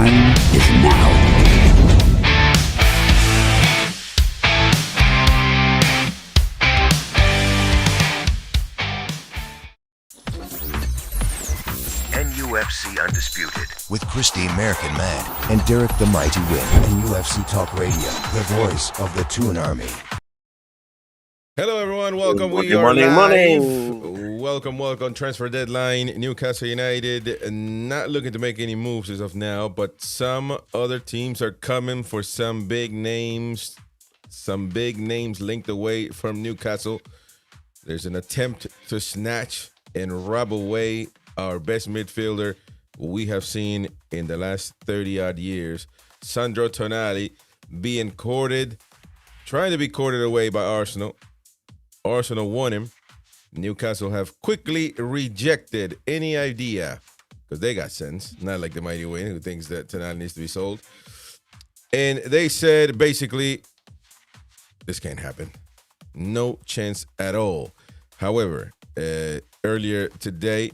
time is now. NUFC Undisputed with Chris the American Man and Derek the Mighty Win. NUFC Talk Radio, the voice of the Toon Army. Hello, everyone. Welcome. We are live. Welcome. Transfer deadline. Newcastle United not looking to make any moves as of now, but some other teams are coming for some big names. Some big names linked away from Newcastle. There's an attempt to snatch and rob away our best midfielder we have seen in the last 30-odd years. Sandro Tonali being trying to be courted away by Arsenal. Arsenal won him. Newcastle have quickly rejected any idea, because they got sense, not like the Mighty Win, who thinks that Tonali needs to be sold. And they said, basically, this can't happen. No chance at all. However, earlier today,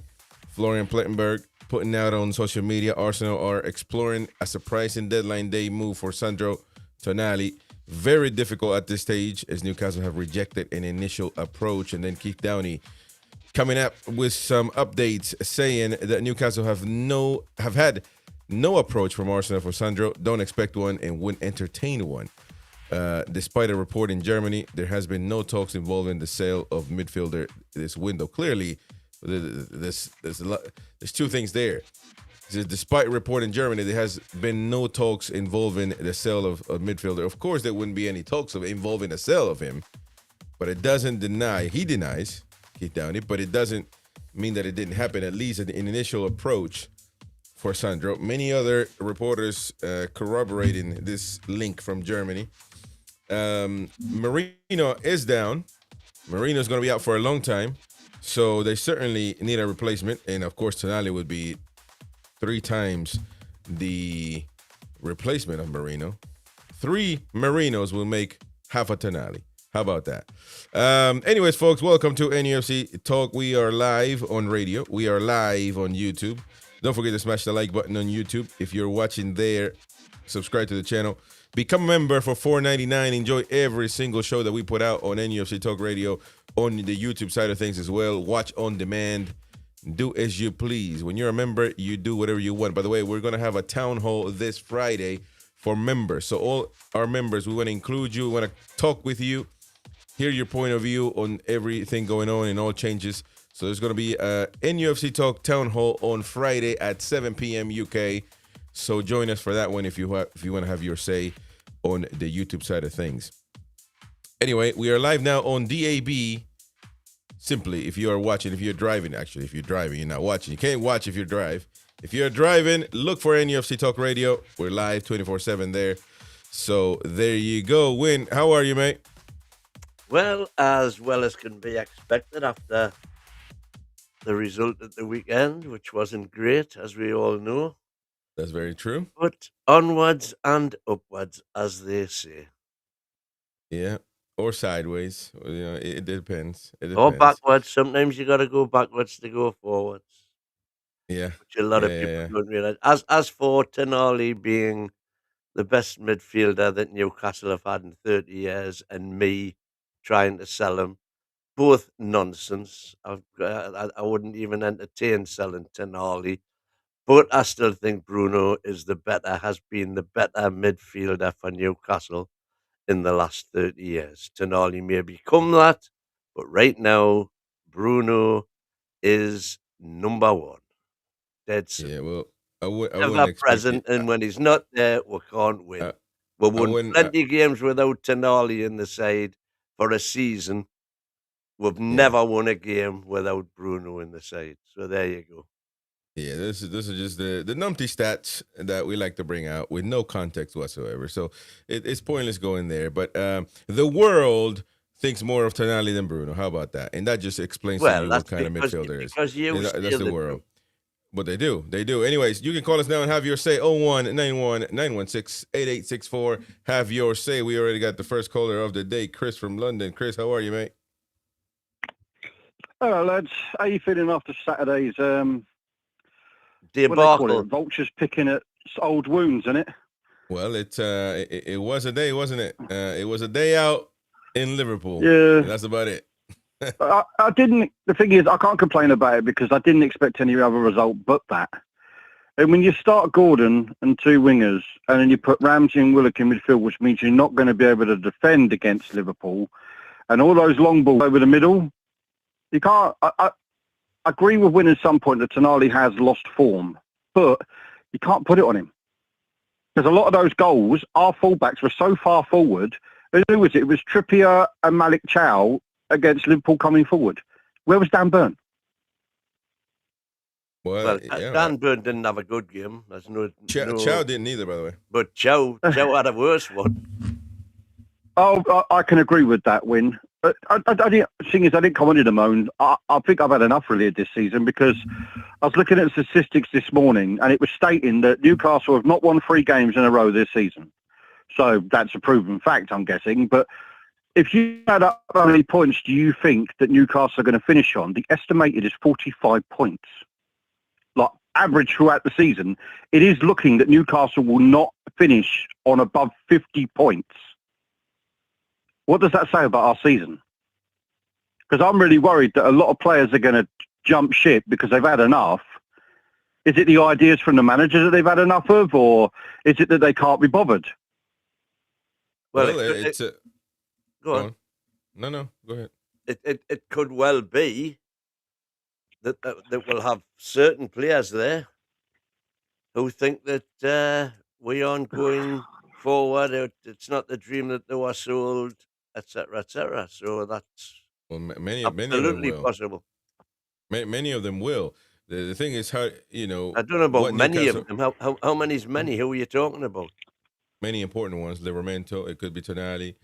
Florian Plettenberg putting out on social media, Arsenal are exploring a surprising deadline day move for Sandro Tonali. Very difficult at this stage, as Newcastle have rejected an initial approach. And then Keith Downey coming up with some updates saying that Newcastle have had no approach from Arsenal for Sandro, don't expect one, and wouldn't entertain one. Despite a report in Germany, there has been no talks involving the sale of midfielder this window. Clearly, there's two things there. Despite a report in Germany, there has been no talks involving the sale of a midfielder. Of course, there wouldn't be any talks of involving the sale of him, but it doesn't he denies, Keith Downey, but it doesn't mean that it didn't happen, at least an initial approach for Sandro. Many other reporters corroborating this link from Germany. Marino is down. Marino's going to be out for a long time, so they certainly need a replacement, and of course, Tonali would be 3 times the replacement of Marino. 3 Marinos will make half a Tonali. How about that? Anyways, folks, welcome to NUFC Talk. We are live on radio. We are live on YouTube. Don't forget to smash the like button on YouTube. If you're watching there, subscribe to the channel. Become a member for $4.99. Enjoy every single show that we put out on NUFC Talk Radio on the YouTube side of things as well. Watch on demand. Do as you please. When you're a member, you do whatever you want. By the way, we're going to have a town hall this Friday for members. So all our members, we want to include you. We want to talk with you, hear your point of view on everything going on and all changes. So there's going to be a NUFC Talk town hall on Friday at 7 p.m. UK. So join us for that one if you want to have your say on the YouTube side of things. Anyway, we are live now on DAB. Simply, if you are watching, if you're driving, actually, if you're driving, you're not watching. You can't watch if you drive. If you're driving, look for NUFC Talk Radio. We're live 24/7 there. So there you go. Win, how are you, mate? Well as can be expected after the result at the weekend, which wasn't great, as we all know. That's very true. But onwards and upwards, as they say. Yeah. Or sideways, it depends. Or backwards. Sometimes you got to go backwards to go forwards. Yeah, which a lot of people don't realize. As for Tonali being the best midfielder that Newcastle have had in 30 years, and me trying to sell him, both nonsense. I wouldn't even entertain selling Tonali, but I still think Bruno has been the better midfielder for Newcastle in the last 30 years. Tonali may become that, but right now, Bruno is number 1. Dead simple. Yeah, well, I wouldn't Ever expect present, and when he's not there, we can't win. We won plenty of games without Tonali in the side for a season. We've never won a game without Bruno in the side. So there you go. Yeah, this is just the numpty stats that we like to bring out with no context whatsoever. So it's pointless going there. But the world thinks more of Tonali than Bruno. How about that? And that just explains to you what kind of midfielder is. Because that's the world. But they do. Anyways, you can call us now and have your say. 0191-916-8864. Have your say. We already got the first caller of the day, Chris from London. Chris, how are you, mate? Hello, lads. How are you feeling after Saturday's debacle? Vultures picking at old wounds, isn't it? Well, it was a day, wasn't it? It was a day out in Liverpool. Yeah. That's about it. I didn't. The thing is, I can't complain about it because I didn't expect any other result but that. And when you start Gordon and two wingers, and then you put Ramsey and Willock in midfield, which means you're not going to be able to defend against Liverpool, and all those long balls over the middle, you can't. I agree with Wynn at some point that Tonali has lost form, but you can't put it on him. Because a lot of those goals, our fullbacks were so far forward. Who was it? It was Trippier and Malik Chow against Liverpool coming forward. Where was Dan Burn? Well, Dan Burn didn't have a good game. There's Chow didn't either, by the way. But Chow had a worse one. Oh, I can agree with that, Win. I didn't come on to moan. I think I've had enough really this season because I was looking at statistics this morning and it was stating that Newcastle have not won 3 games in a row this season. So that's a proven fact, I'm guessing. But if you add up how many points do you think that Newcastle are going to finish on, the estimated is 45 points. Like average throughout the season, it is looking that Newcastle will not finish on above 50 points. What does that say about our season? Because I'm really worried that a lot of players are going to jump ship because they've had enough. Is it the ideas from the manager that they've had enough of, or is it that they can't be bothered? Well, go on. No, go ahead. It could well be that we'll have certain players there who think that we aren't going forward. It's not the dream that they were sold, etc., etc. So that's many absolutely of them will. possible. Many of them will. The thing is how I don't know about many of them. How many is many? Who are you talking about? Many important ones. Livramento. It could be Tonali.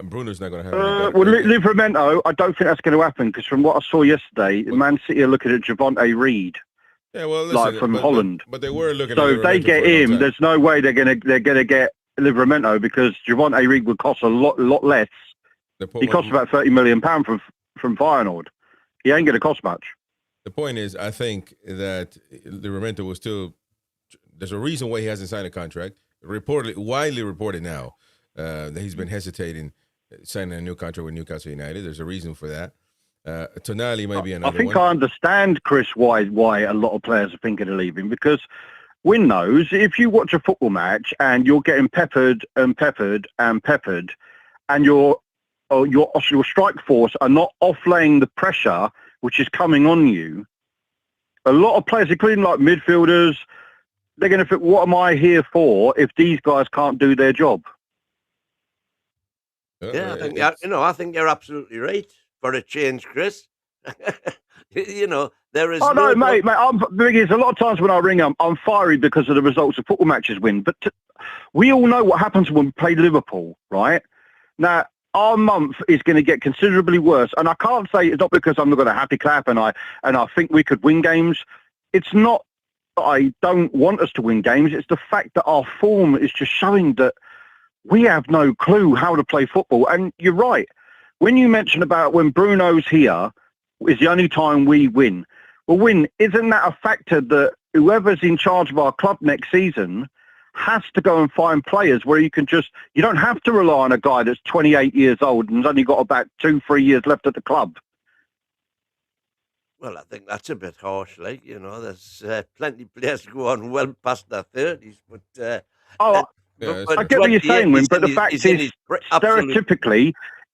Bruno's not going to have. Livramento, I don't think that's going to happen because from what I saw yesterday, Man City are looking at Javonte Reed. Yeah, well, listen, from Holland. But they were looking. So at if they get him, there's no way they're going to get Livramento because Javonte Reed would cost a lot less. He costs about £30 million from Feyenoord. He ain't going to cost much. The point is, I think that Livramento was still. There's a reason why he hasn't signed a contract. Widely reported now that he's been hesitating signing a new contract with Newcastle United. There's a reason for that. Tonali may be another one. I think I understand, Chris, why a lot of players are thinking of leaving because Win knows if you watch a football match and you're getting peppered and peppered and peppered and your strike force are not offlaying the pressure which is coming on you, a lot of players, including like midfielders, they're going to think, what am I here for if these guys can't do their job? Yeah, I think you're absolutely right. For a change, Chris. There is. Oh no, mate. A lot of times when I ring, I'm fiery because of the results of football matches win. But we all know what happens when we play Liverpool, right? Now our month is going to get considerably worse, and I can't say it's not because I'm not going to happy clap and I think we could win games. It's not that I don't want us to win games. It's the fact that our form is just showing that we have no clue how to play football. And you're right. When you mention about when Bruno's here is the only time we win. Well, isn't that a factor that whoever's in charge of our club next season has to go and find players where you don't have to rely on a guy that's 28 years old and has only got about 2-3 years left at the club. Well, I think that's a bit harsh. There's plenty of players who go on well past their 30s. But I get what you're saying, Win, but the fact is, stereotypically,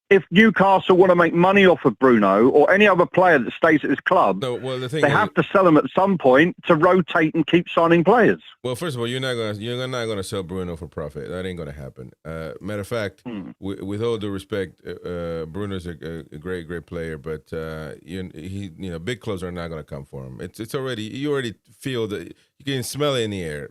if Newcastle want to make money off of Bruno or any other player that stays at his club, they have to sell them at some point to rotate and keep signing players. Well, first of all, you're not gonna sell Bruno for profit. That ain't gonna happen. Matter of fact, with all due respect, Bruno's a great player, but big clubs are not gonna come for him. It's already you already feel that you can smell it in the air.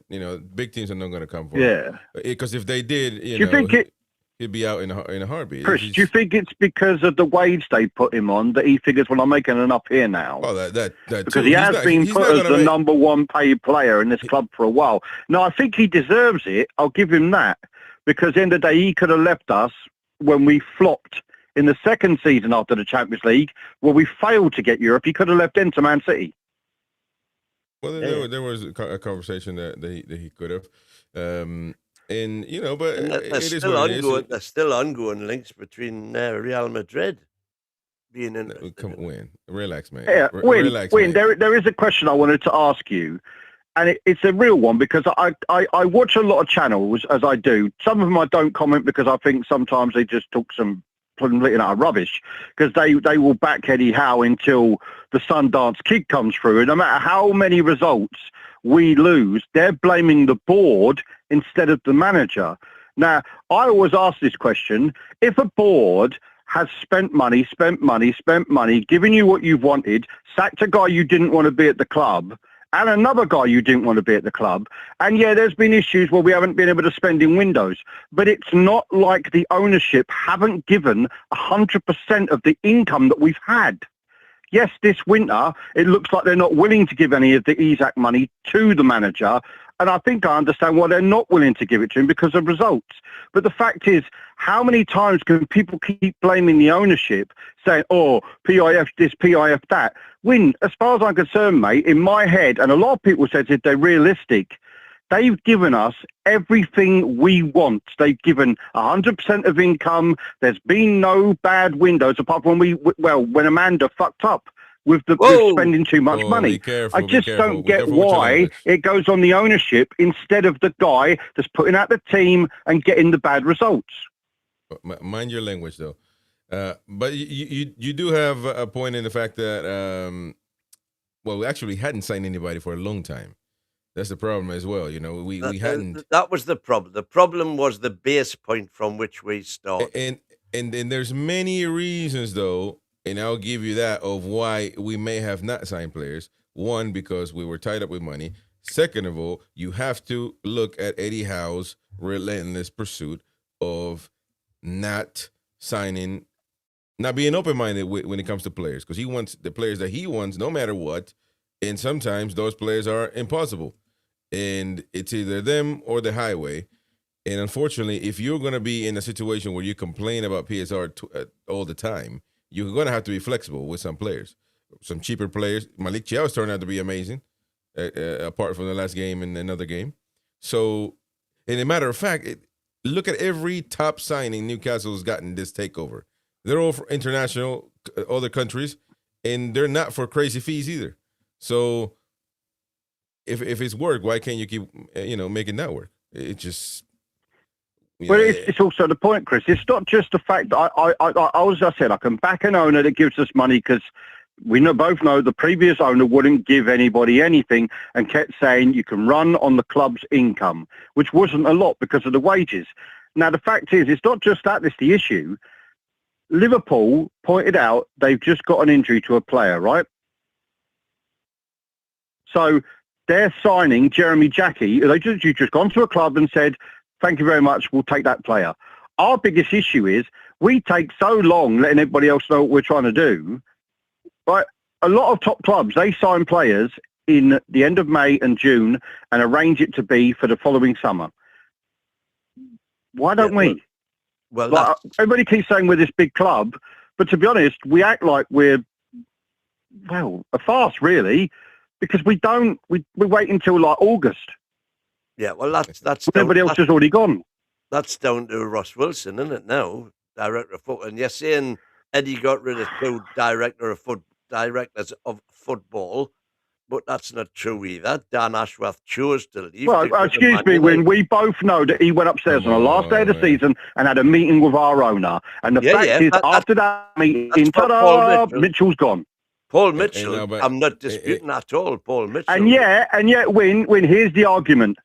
Big teams are not gonna come for him. Yeah, because if they did, you think he'd be out in a heartbeat. Chris, do you think it's because of the wage they put him on that he figures, well, I'm making enough here now? Well, that because too. he has been put as the number one paid player in this club for a while. No, I think he deserves it. I'll give him that. Because at the end of the day, he could have left us when we flopped in the second season after the Champions League, where we failed to get Europe. He could have left into Man City. Well, there was a conversation that he could have, and but And it is what it is. there's still ongoing links between Real Madrid being interested Come in Win, relax, man. Yeah, Relax, Win. man. There is a question I wanted to ask you, and it's a real one because I watch a lot of channels as I do. Some of them I don't comment because I think sometimes they just talk some complete and utter rubbish because they will back Eddie Howe until the Sundance Kid comes through, and no matter how many results we lose, they're blaming the board instead of the manager. Now, I always ask this question: if a board has spent money, given you what you've wanted, sacked a guy you didn't want to be at the club, and another guy you didn't want to be at the club. And yeah, there's been issues where we haven't been able to spend in windows, but it's not like the ownership haven't given 100% of the income that we've had. Yes, this winter, it looks like they're not willing to give any of the ESAC money to the manager. And I think I understand why they're not willing to give it to him because of results. But the fact is, how many times can people keep blaming the ownership, saying, oh, PIF this, PIF that? When, as far as I'm concerned, mate, in my head, and a lot of people said if they're realistic, they've given us everything we want. They've given 100% of income. There's been no bad windows apart from when Amanda fucked up with spending too much money. I just don't get why it goes on the ownership instead of the guy that's putting out the team and getting the bad results. Mind your language, though. But you do have a point in the fact that, we actually hadn't signed anybody for a long time. That's the problem as well. We hadn't. That was the problem. The problem was the base point from which we started. And there's many reasons, though, and I'll give you that, of why we may have not signed players. One, because we were tied up with money. Second of all, you have to look at Eddie Howe's relentless pursuit of not signing, not being open-minded when it comes to players, because he wants the players that he wants no matter what, and sometimes those players are impossible, and it's either them or the highway. And unfortunately, if you're going to be in a situation where you complain about PSR all the time, you're going to have to be flexible with some players, some cheaper players. Malik Chiao's turned out to be amazing, apart from the last game and another game. So, and a matter of fact, look at every top signing Newcastle has gotten this takeover. They're all for international, other countries, and they're not for crazy fees either. So, if it's work, why can't you keep making that work? It just. Well, it's also the point, Chris. It's not just the fact that as I said, I can back an owner that gives us money because we both know the previous owner wouldn't give anybody anything and kept saying you can run on the club's income, which wasn't a lot because of the wages. Now, the fact is, it's not just that that's the issue. Liverpool pointed out they've just got an injury to a player, right? So they're signing Jeremy Jackie. You've just gone to a club and said, thank you very much, we'll take that player. Our biggest issue is we take so long letting everybody else know what we're trying to do. But a lot of top clubs, they sign players in the end of May and June and arrange it to be for the following summer. Why don't we? Well, everybody keeps saying we're this big club, but to be honest, we act like we're, a farce, really, because we wait until like August. Yeah, well, that's everybody else has already gone. That's down to Ross Wilson, isn't it? Now, director of football, and you're saying Eddie got rid of two directors of football, but that's not true either. Dan Ashworth chose to leave. Well, excuse me, when we both know that he went upstairs on the last day of the season and had a meeting with our owner, and the fact is, after that meeting, ta-da, Mitchell's gone. Paul Mitchell, I'm not disputing at all. Paul Mitchell, and yet, when here's the argument.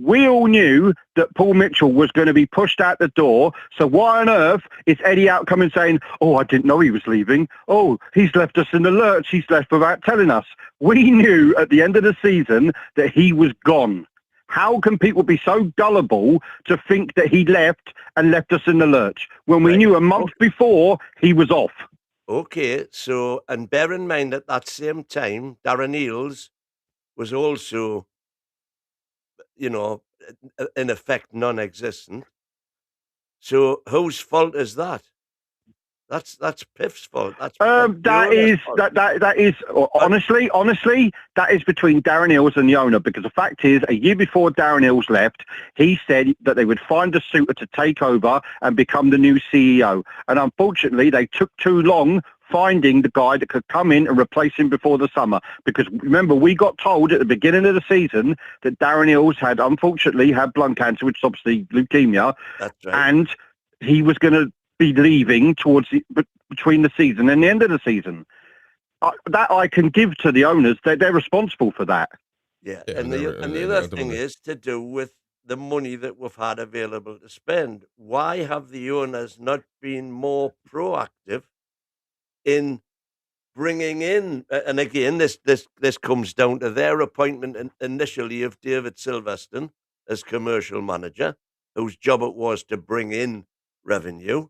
We all knew that Paul Mitchell was going to be pushed out the door. So why on earth is Eddie out coming saying, oh, I didn't know he was leaving. Oh, he's left us in the lurch. He's left without telling us. We knew at the end of the season that he was gone. How can people be so gullible to think that he left and left us in the lurch when we knew a month before he was off? Okay, so, and bear in mind at that same time, Darren Eales was also, in effect, non-existent. So whose fault is that? That's Piff's fault. That is honestly, that is between Darren Hills and the owner, because the fact is, a year before Darren Hills left, he said that they would find a suitor to take over and become the new CEO. And unfortunately, they took too long finding the guy that could come in and replace him before the summer. Because remember, we got told at the beginning of the season that Darren Hills had unfortunately had blood cancer, which is obviously leukemia. That's right. And he was going to be leaving between the season and the end of the season. That I can give to the owners. They're responsible for that. Yeah, and the other thing is to do with the money that we've had available to spend. Why have the owners not been more proactive in bringing in? And again, this comes down to their appointment initially of David Silverstone as commercial manager, whose job it was to bring in revenue.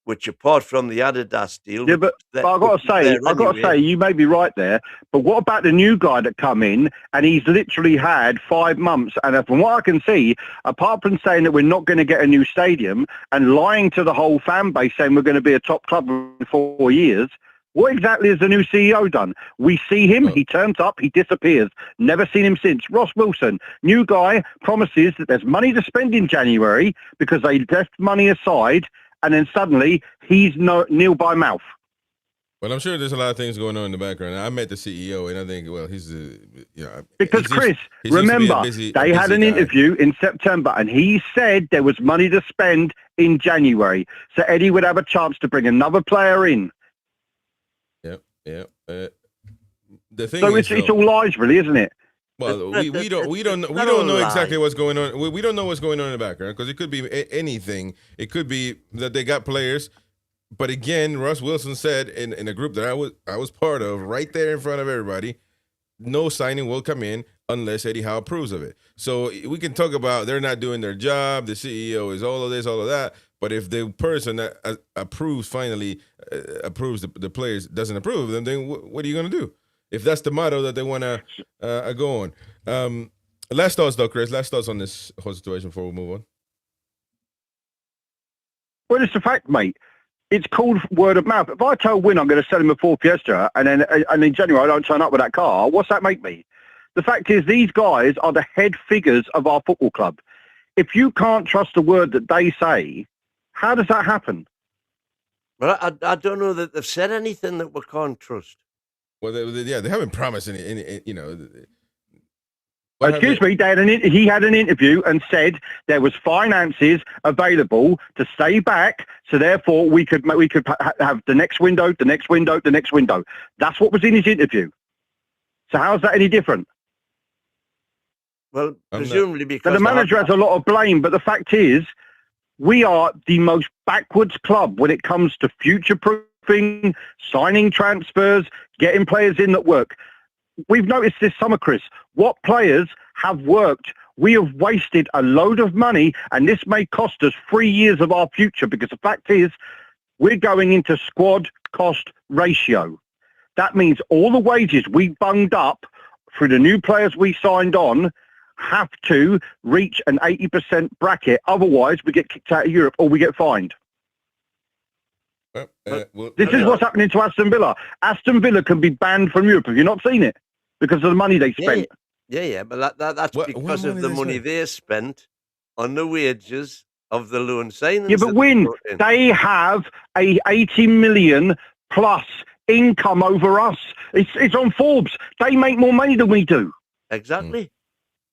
Which, apart from the Adidas deal, yeah, but I've got to say, you may be right there. But what about the new guy that come in and he's literally had 5 months? And from what I can see, apart from saying that we're not going to get a new stadium and lying to the whole fan base saying we're going to be a top club in 4 years, what exactly has the new CEO done? We see him, he turns up, he disappears. Never seen him since. Ross Wilson, new guy, promises that there's money to spend in January because they left money aside. And then suddenly, he's nil by mouth. Well, I'm sure there's a lot of things going on in the background. I met the CEO, and I think, well, he's because Chris, remember, they had an interview in September, and he said there was money to spend in January, so Eddie would have a chance to bring another player in. Yeah. The thing so it's all lies, really, isn't it? Well, we don't know exactly what's going on. We don't know what's going on in the background because it could be anything. It could be that they got players, but again, Russ Wilson said in a group that I was part of, right there in front of everybody, no signing will come in unless Eddie Howe approves of it. So we can talk about they're not doing their job. The CEO is all of this, all of that. But if the person that approves the players doesn't approve of them, then what are you going to do? If that's the motto that they want to go on. Last thoughts, though, Chris. Last thoughts on this whole situation before we move on. Well, it's the fact, mate. It's called word of mouth. If I tell Win I'm going to sell him a Ford Fiesta and in January I don't turn up with that car, what's that make me? The fact is these guys are the head figures of our football club. If you can't trust the word that they say, how does that happen? Well, I don't know that they've said anything that we can't trust. Well, they haven't promised any Excuse me, he had an interview and said there was finances available to stay back, so therefore we could have the next window. That's what was in his interview. So how's that any different? Well, presumably because the manager has a lot of blame, but the fact is we are the most backwards club when it comes to future-proofing, signing transfers, getting players in that work. We've noticed this summer, Chris, what players have worked. We have wasted a load of money, and this may cost us 3 years of our future because the fact is we're going into squad cost ratio. That means all the wages we bunged up through the new players we signed on have to reach an 80% bracket. Otherwise, we get kicked out of Europe or we get fined. This is what's happening to Aston Villa. Aston Villa can be banned from Europe. Have you not seen it? Because of the money they spent. Yeah, but that's because of the money they spent on the wages of the loan signings. Yeah, but they have a 80 million plus income over us. It's on Forbes. They make more money than we do. Exactly.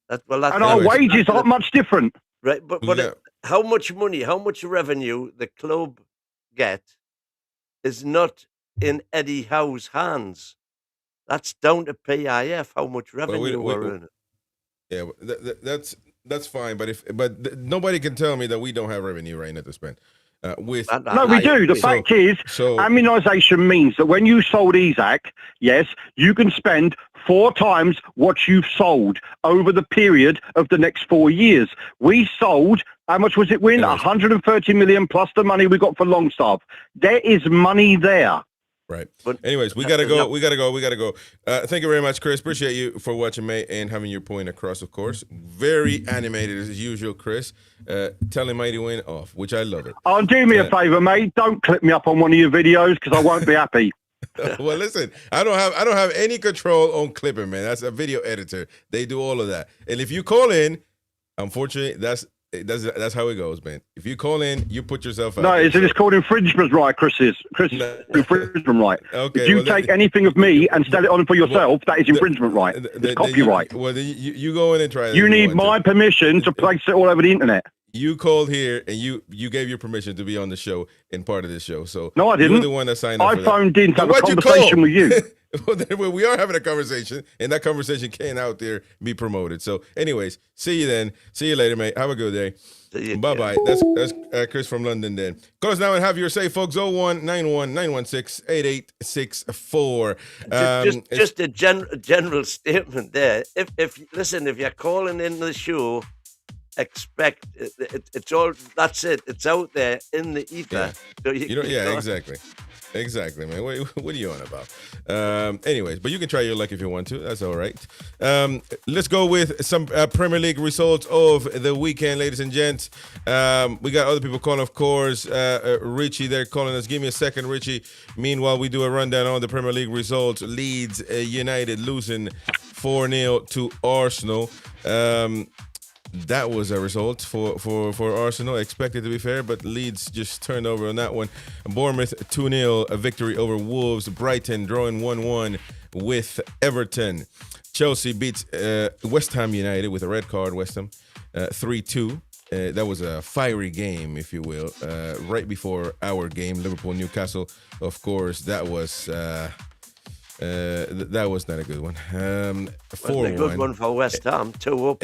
And our wages aren't much different. Right, but how much money, how much revenue the club get is not in Eddie Howe's hands. That's down to PIF, how much revenue we're earning. Yeah, that's fine, but nobody can tell me that we don't have revenue right now to spend. No, we do. The fact is, immunisation means that when you sold Isaac, yes, you can spend 4 times what you've sold over the period of the next 4 years. We sold, how much was it, Win? 130 million plus the money we got for Longstaff. There is money there. Right. But anyways, we gotta go. We gotta go. Thank you very much, Chris. Appreciate you for watching, mate, and having your point across. Of course, very animated as usual, Chris. Telling Mighty Win off, which I love it. Oh, do me a favour, mate. Don't clip me up on one of your videos because I won't be happy. Well, listen, I don't have any control on clipping, man. That's a video editor. They do all of that. And if you call in, unfortunately, that's how it goes, man. If you call in, you put yourself out. No, it's called infringement right, Chris, infringement right. Okay, if you take anything of me and sell it on for yourself, that is infringement right. It's copyright. You go in and try. You need my permission to place it all over the internet. You called here and you gave your permission to be on the show and part of this show. So no, I didn't. You're the one that signed up. I phoned in to have a conversation with you. Well, we are having a conversation, and that conversation can't out there be promoted. So, anyways, see you then. See you later, mate. Have a good day. Bye-bye. That's Chris from London then. Call us now and have your say, folks. 0191-916-8864. Just a general statement there. If you're calling in the show, expect it's all. That's it. It's out there in the ether. Yeah. So exactly, man. What are you on about? Anyways, but you can try your luck if you want to. That's all right. Let's go with some Premier League results of the weekend, ladies and gents. We got other people calling, of course. Richie, they're calling us. Give me a second, Richie. Meanwhile, we do a rundown on the Premier League results. Leeds United losing 4-0 to Arsenal. That was a result for Arsenal, expected to be fair, but Leeds just turned over on that one. Bournemouth 2-0, a victory over Wolves. Brighton drawing 1-1 with Everton. Chelsea beats West Ham United with a red card, West Ham, 3-2. That was a fiery game, if you will, right before our game, Liverpool-Newcastle. Of course, that was not a good one. 4-1. A good one for West Ham, 2-up.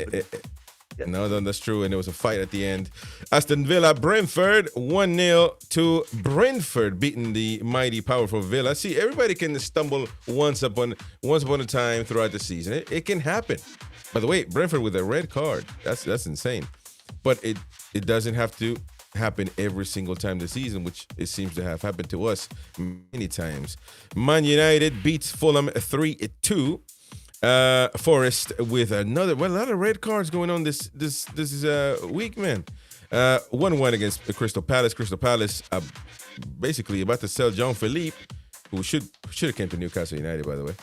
No, that's true, and there was a fight at the end. Aston Villa, Brentford, 1-0 to Brentford, beating the mighty, powerful Villa. See, everybody can stumble once upon a time throughout the season. It can happen. By the way, Brentford with a red card, that's insane. But it doesn't have to happen every single time this season, which it seems to have happened to us many times. Man United beats Fulham 3-2. Forest with a lot of red cards going on this week, man. 1-1 against Crystal Palace. Crystal Palace basically about to sell John Philippe, who should have came to Newcastle United, by the way.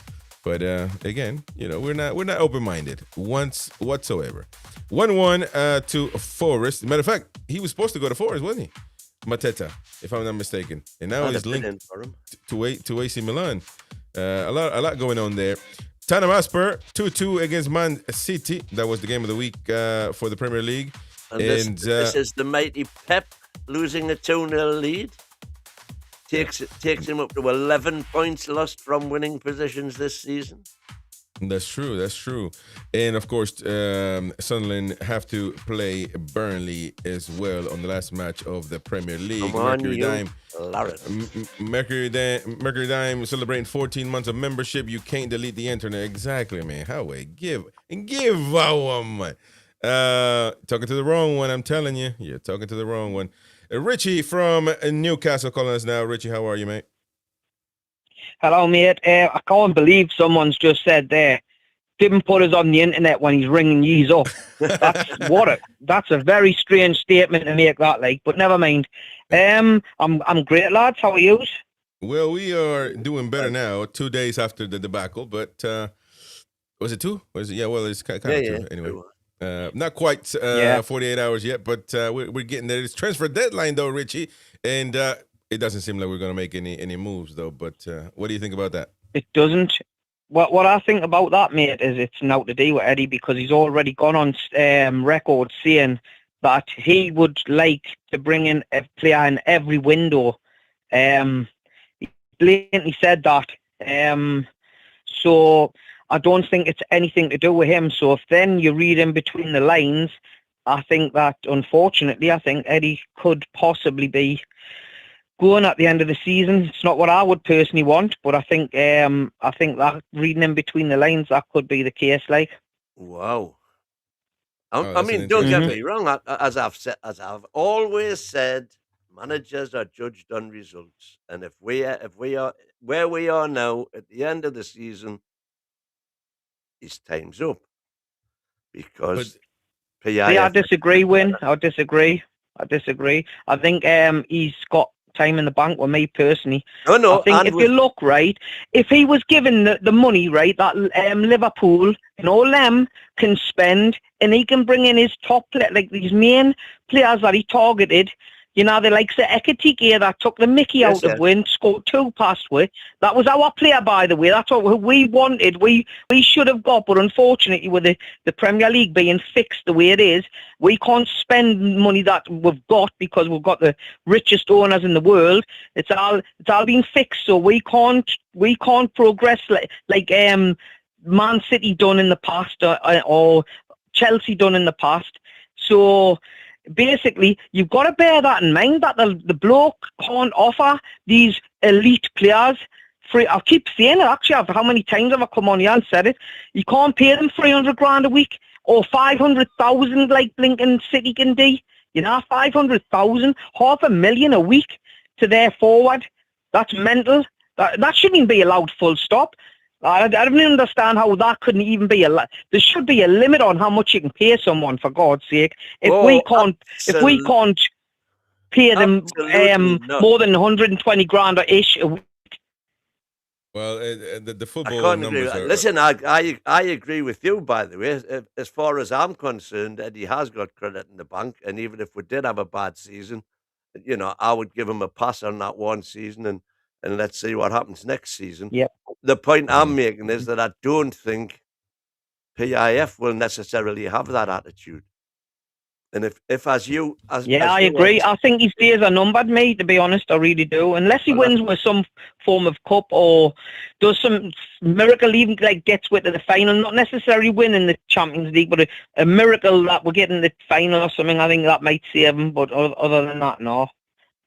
But again, we're not open-minded once whatsoever. 1-1 to Forest. Matter of fact, he was supposed to go to Forest, wasn't he? Mateta, if I'm not mistaken, and now he's linked to AC Milan. A lot going on there. Tottenham Hotspur 2-2 against Man City. That was the game of the week for the Premier League. And this is the mighty Pep losing a 2-0 lead. Takes him up to 11 points lost from winning positions this season. That's true. And of course, Sunderland have to play Burnley as well on the last match of the Premier League. Come on, Mercury Dime celebrating 14 months of membership. You can't delete the internet. Exactly, man. How we give a woman. Talking to the wrong one, I'm telling you. You're talking to the wrong one. Richie from Newcastle calling us now. Richie, how are you, mate? Hello, mate. I can't believe someone's just said there, didn't put us on the internet when he's ringing yees up. That's a very strange statement to make that, but never mind. I'm great, lads. How are you? Well, we are doing better now, 2 days after the debacle, but was it 2? Was it? Yeah, well, it's kind of 2 anyway. Not quite 48 hours yet, but we're getting there. It's transfer deadline, though, Richie, and it doesn't seem like we're going to make any moves, though. But what do you think about that? It doesn't. What I think about that, mate, is it's now to do with Eddie, because he's already gone on record saying that he would like to bring in a player in every window. He blatantly said that. So I don't think it's anything to do with him. So if then you read in between the lines, I think that, unfortunately, Eddie could possibly be going at the end of the season. It's not what I would personally want, but I think that reading in between the lines, that could be the case. Wow. I mean, don't get me wrong. As I've always said, Managers are judged on results, and if we are where we are now at the end of the season, his time's up because PIF. See, I disagree, Win. I disagree. I think he's got time in the bank with me personally. No. I think if you look, right, if he was given the money, right, that Liverpool and all them can spend, and he can bring in his top like these main players that he targeted. You know, the likes of Ekitike that took the mickey out of Win, scored 2 past with. That was our player, by the way. That's what we wanted. We should have got, but unfortunately, with the Premier League being fixed the way it is, we can't spend money that we've got because we've got the richest owners in the world. It's all been fixed, so we can't progress like Man City done in the past or Chelsea done in the past. So basically, you've got to bear that in mind, that the bloke can't offer these elite players free. I keep saying it, actually. How many times have I come on here and said it? You can't pay them 300 grand a week or 500,000 like Blinken City can do. You know, 500,000, $500,000 a week to their forward. That's mental. That shouldn't even be allowed, full stop. I don't understand how that couldn't even be there should be a limit on how much you can pay someone, for God's sake. If we can't pay them more than 120 grand or ish a week. Well, the football numbers are... Listen, I agree with you, by the way. As far as I'm concerned, Eddie has got credit in the bank, and even if we did have a bad season, you know, I would give him a pass on that one season, and let's see what happens next season. Yep. The point I'm making is that I don't think PIF will necessarily have that attitude. And if I agree. I think his days are numbered, mate, to be honest. I really do. Unless he wins with some form of cup or does some miracle, even like gets with the final, not necessarily winning the Champions League, but a miracle that we're getting the final or something, I think that might save him. But other than that, no.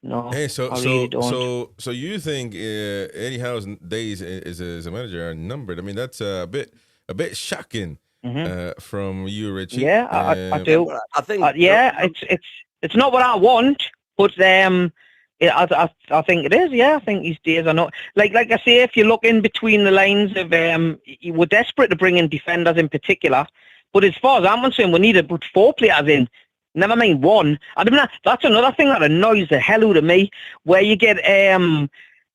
No, hey, really don't. So you think Eddie Howe's days as a manager are numbered? I mean, that's a bit shocking from you, Richie. Yeah, I do. I think it's not what I want, but I think it is. Yeah, I think these days are not like I say. If you look in between the lines of we're desperate to bring in defenders in particular, but as far as I'm concerned, we need to put 4 players in. Never mind 1. I mean, that's another thing that annoys the hell out of me, where you get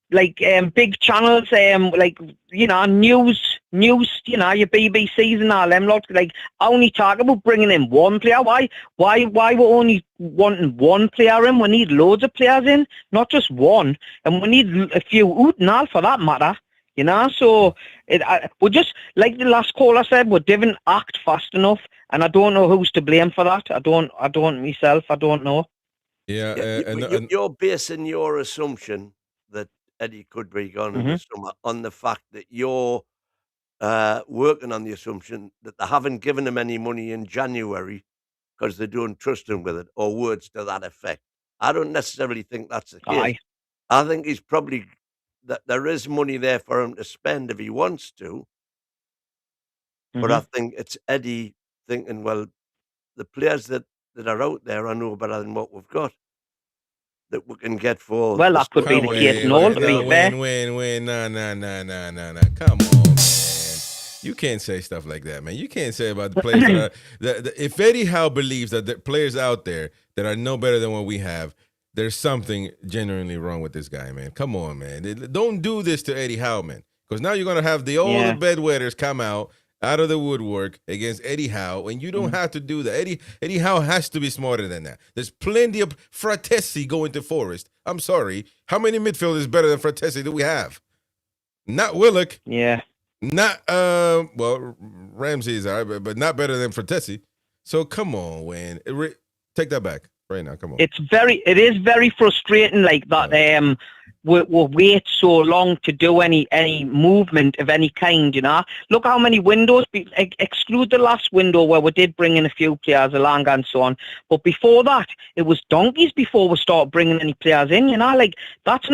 big channels, like, you know, news, you know, your BBCs and all them lot, like, only talk about bringing in 1 player. Why we're only wanting 1 player in? We need loads of players in, not just 1, and we need a few out and all for that matter. You know, so we're just, like the last caller said, we didn't act fast enough, and I don't know who's to blame for that. I don't myself. I don't know. Yeah, you're basing your assumption that Eddie could be gone in the summer on the fact that you're working on the assumption that they haven't given him any money in January because they don't trust him with it, or words to that effect. I don't necessarily think that's the case. I think he's probably... that there is money there for him to spend if he wants to. But I think it's Eddie thinking, well, the players that are out there are no better than what we've got that we can get for... Well, that could be the case. No, to be fair. Win. No. Come on, man. You can't say stuff like that, man. You can't say about the players if Eddie Howe believes that the players out there that are no better than what we have, there's something genuinely wrong with this guy, man. Come on, man. Don't do this to Eddie Howe, man. Because now you're going to have the bedwetters come out of the woodwork against Eddie Howe, and you don't have to do that. Eddie Howe has to be smarter than that. There's plenty of Fratesi going to Forest. I'm sorry. How many midfielders better than Fratesi do we have? Not Willock. Yeah. Not, Ramsey is all right, but not better than Fratesi. So come on, Wayne. Take that back. Right now, come on. It is very frustrating, like that. We'll wait so long to do any movement of any kind. You know, look how many windows. Exclude the last window where we did bring in a few players along and so on. But before that, it was donkeys before we start bringing any players in. You know, like it's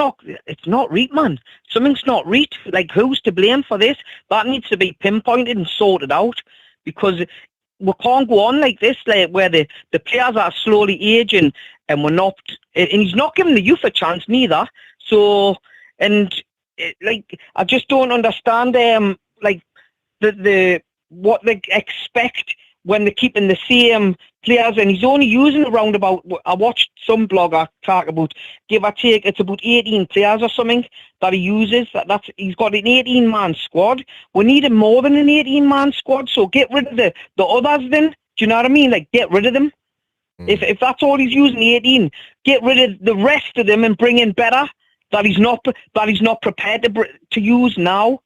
not right, man. Something's not right. Like, who's to blame for this? That needs to be pinpointed and sorted out, because we can't go on like this, like where the players are slowly aging and he's not giving the youth a chance neither. So, I just don't understand, what they expect when they're keeping the same players, and he's only using around about, I watched some blogger talk about, give or take, it's about 18 players or something that he uses. He's got an 18-man squad. We need more than an 18-man squad, so get rid of the others then. Do you know what I mean? Like, get rid of them. If that's all he's using, the 18, get rid of the rest of them and bring in better that he's not prepared to use now.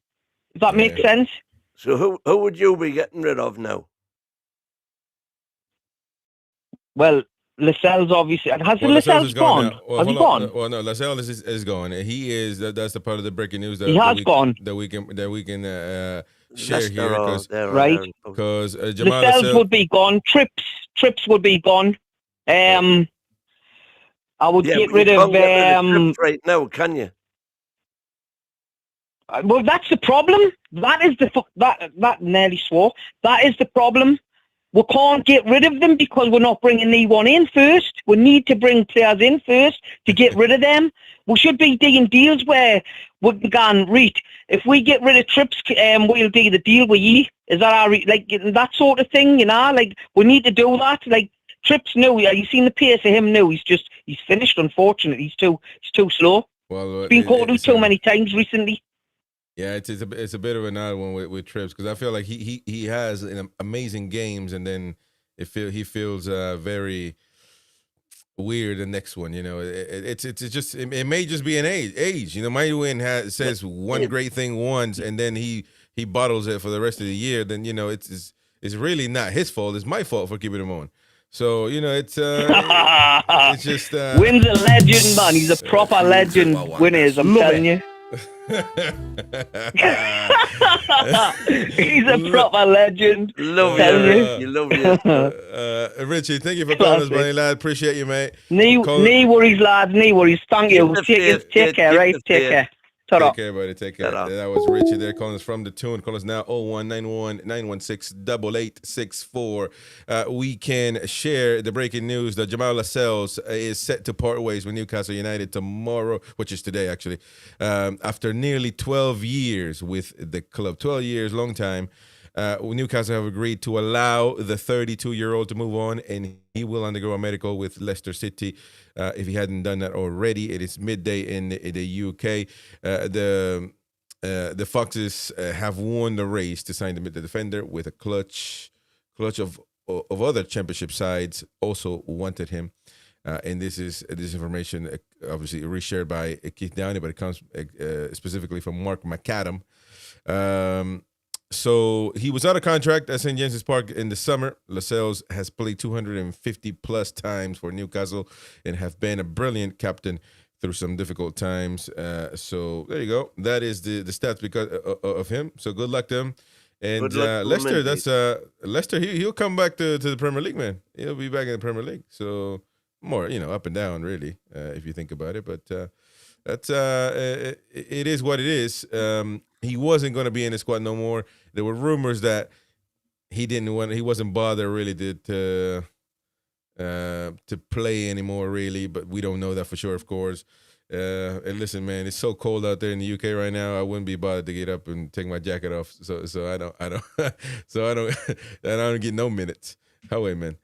If that makes sense. So who would you be getting rid of now? Well, Lascelles obviously. Has Lascelles gone? Has he gone? Well, no, Lascelles is gone. He is. That's the part of the breaking news that he has gone. That we can share here because Lascelles would be gone. Trips would be gone. I would get rid of Trips right now. Can you? Well, that's the problem. That is that nearly swore. That is the problem. We can't get rid of them because we're not bringing anyone in first. We need to bring players in first to get rid of them. We should be doing deals where we can read. If we get rid of Trips, we'll do the deal with you. Is that that sort of thing? You know, like we need to do that. Like Trips, no, you seen the pace of him? No, he's finished. Unfortunately, he's too slow. Well, he's been caught out too many times recently. Yeah, it's a bit of an odd one with Trips because I feel like he has amazing games and then he feels very weird the next one. You know, it may just be an age. You know, Mighty Win says one great thing once and then he bottles it for the rest of the year. Then you know it's really not his fault. It's my fault for keeping him on. So you know it's just Win's a legend, man. He's a proper legend. Win is, I'm telling you. He's a proper legend. Love you. Richie, thank you for calling us, buddy, lad. Appreciate you, mate. No worries, lad. No worries. Thank you. Take care, right? Take care. Take care, buddy. Take care. That was Richie there calling us from the Toon. Call us now 0191-916-8864. We can share the breaking news that Jamal Lascelles is set to part ways with Newcastle United tomorrow, which is today actually, after nearly 12 years with the club. 12 years, long time. Newcastle have agreed to allow the 32-year-old to move on, and he will undergo a medical with Leicester City if he hadn't done that already. It is midday in the UK. The Foxes have won the race to sign the defender with a clutch of other championship sides also wanted him. And this information obviously reshared by Keith Downey, but it comes specifically from Mark McAdam. So he was out of contract at St. James's Park in the summer. Lascelles has played 250 plus times for Newcastle and have been a brilliant captain through some difficult times. So there you go. That is the stats because of him. So good luck to him. And Leicester, Leicester. He'll come back to the Premier League, man. He'll be back in the Premier League. So more, up and down, really, if you think about it. But that's it is what it is. He wasn't going to be in the squad no more. There were rumors that he wasn't bothered really to play anymore, really. But we don't know that for sure, of course. And listen, man, it's so cold out there in the UK right now. I wouldn't be bothered to get up and take my jacket off. So I don't get no minutes. How man?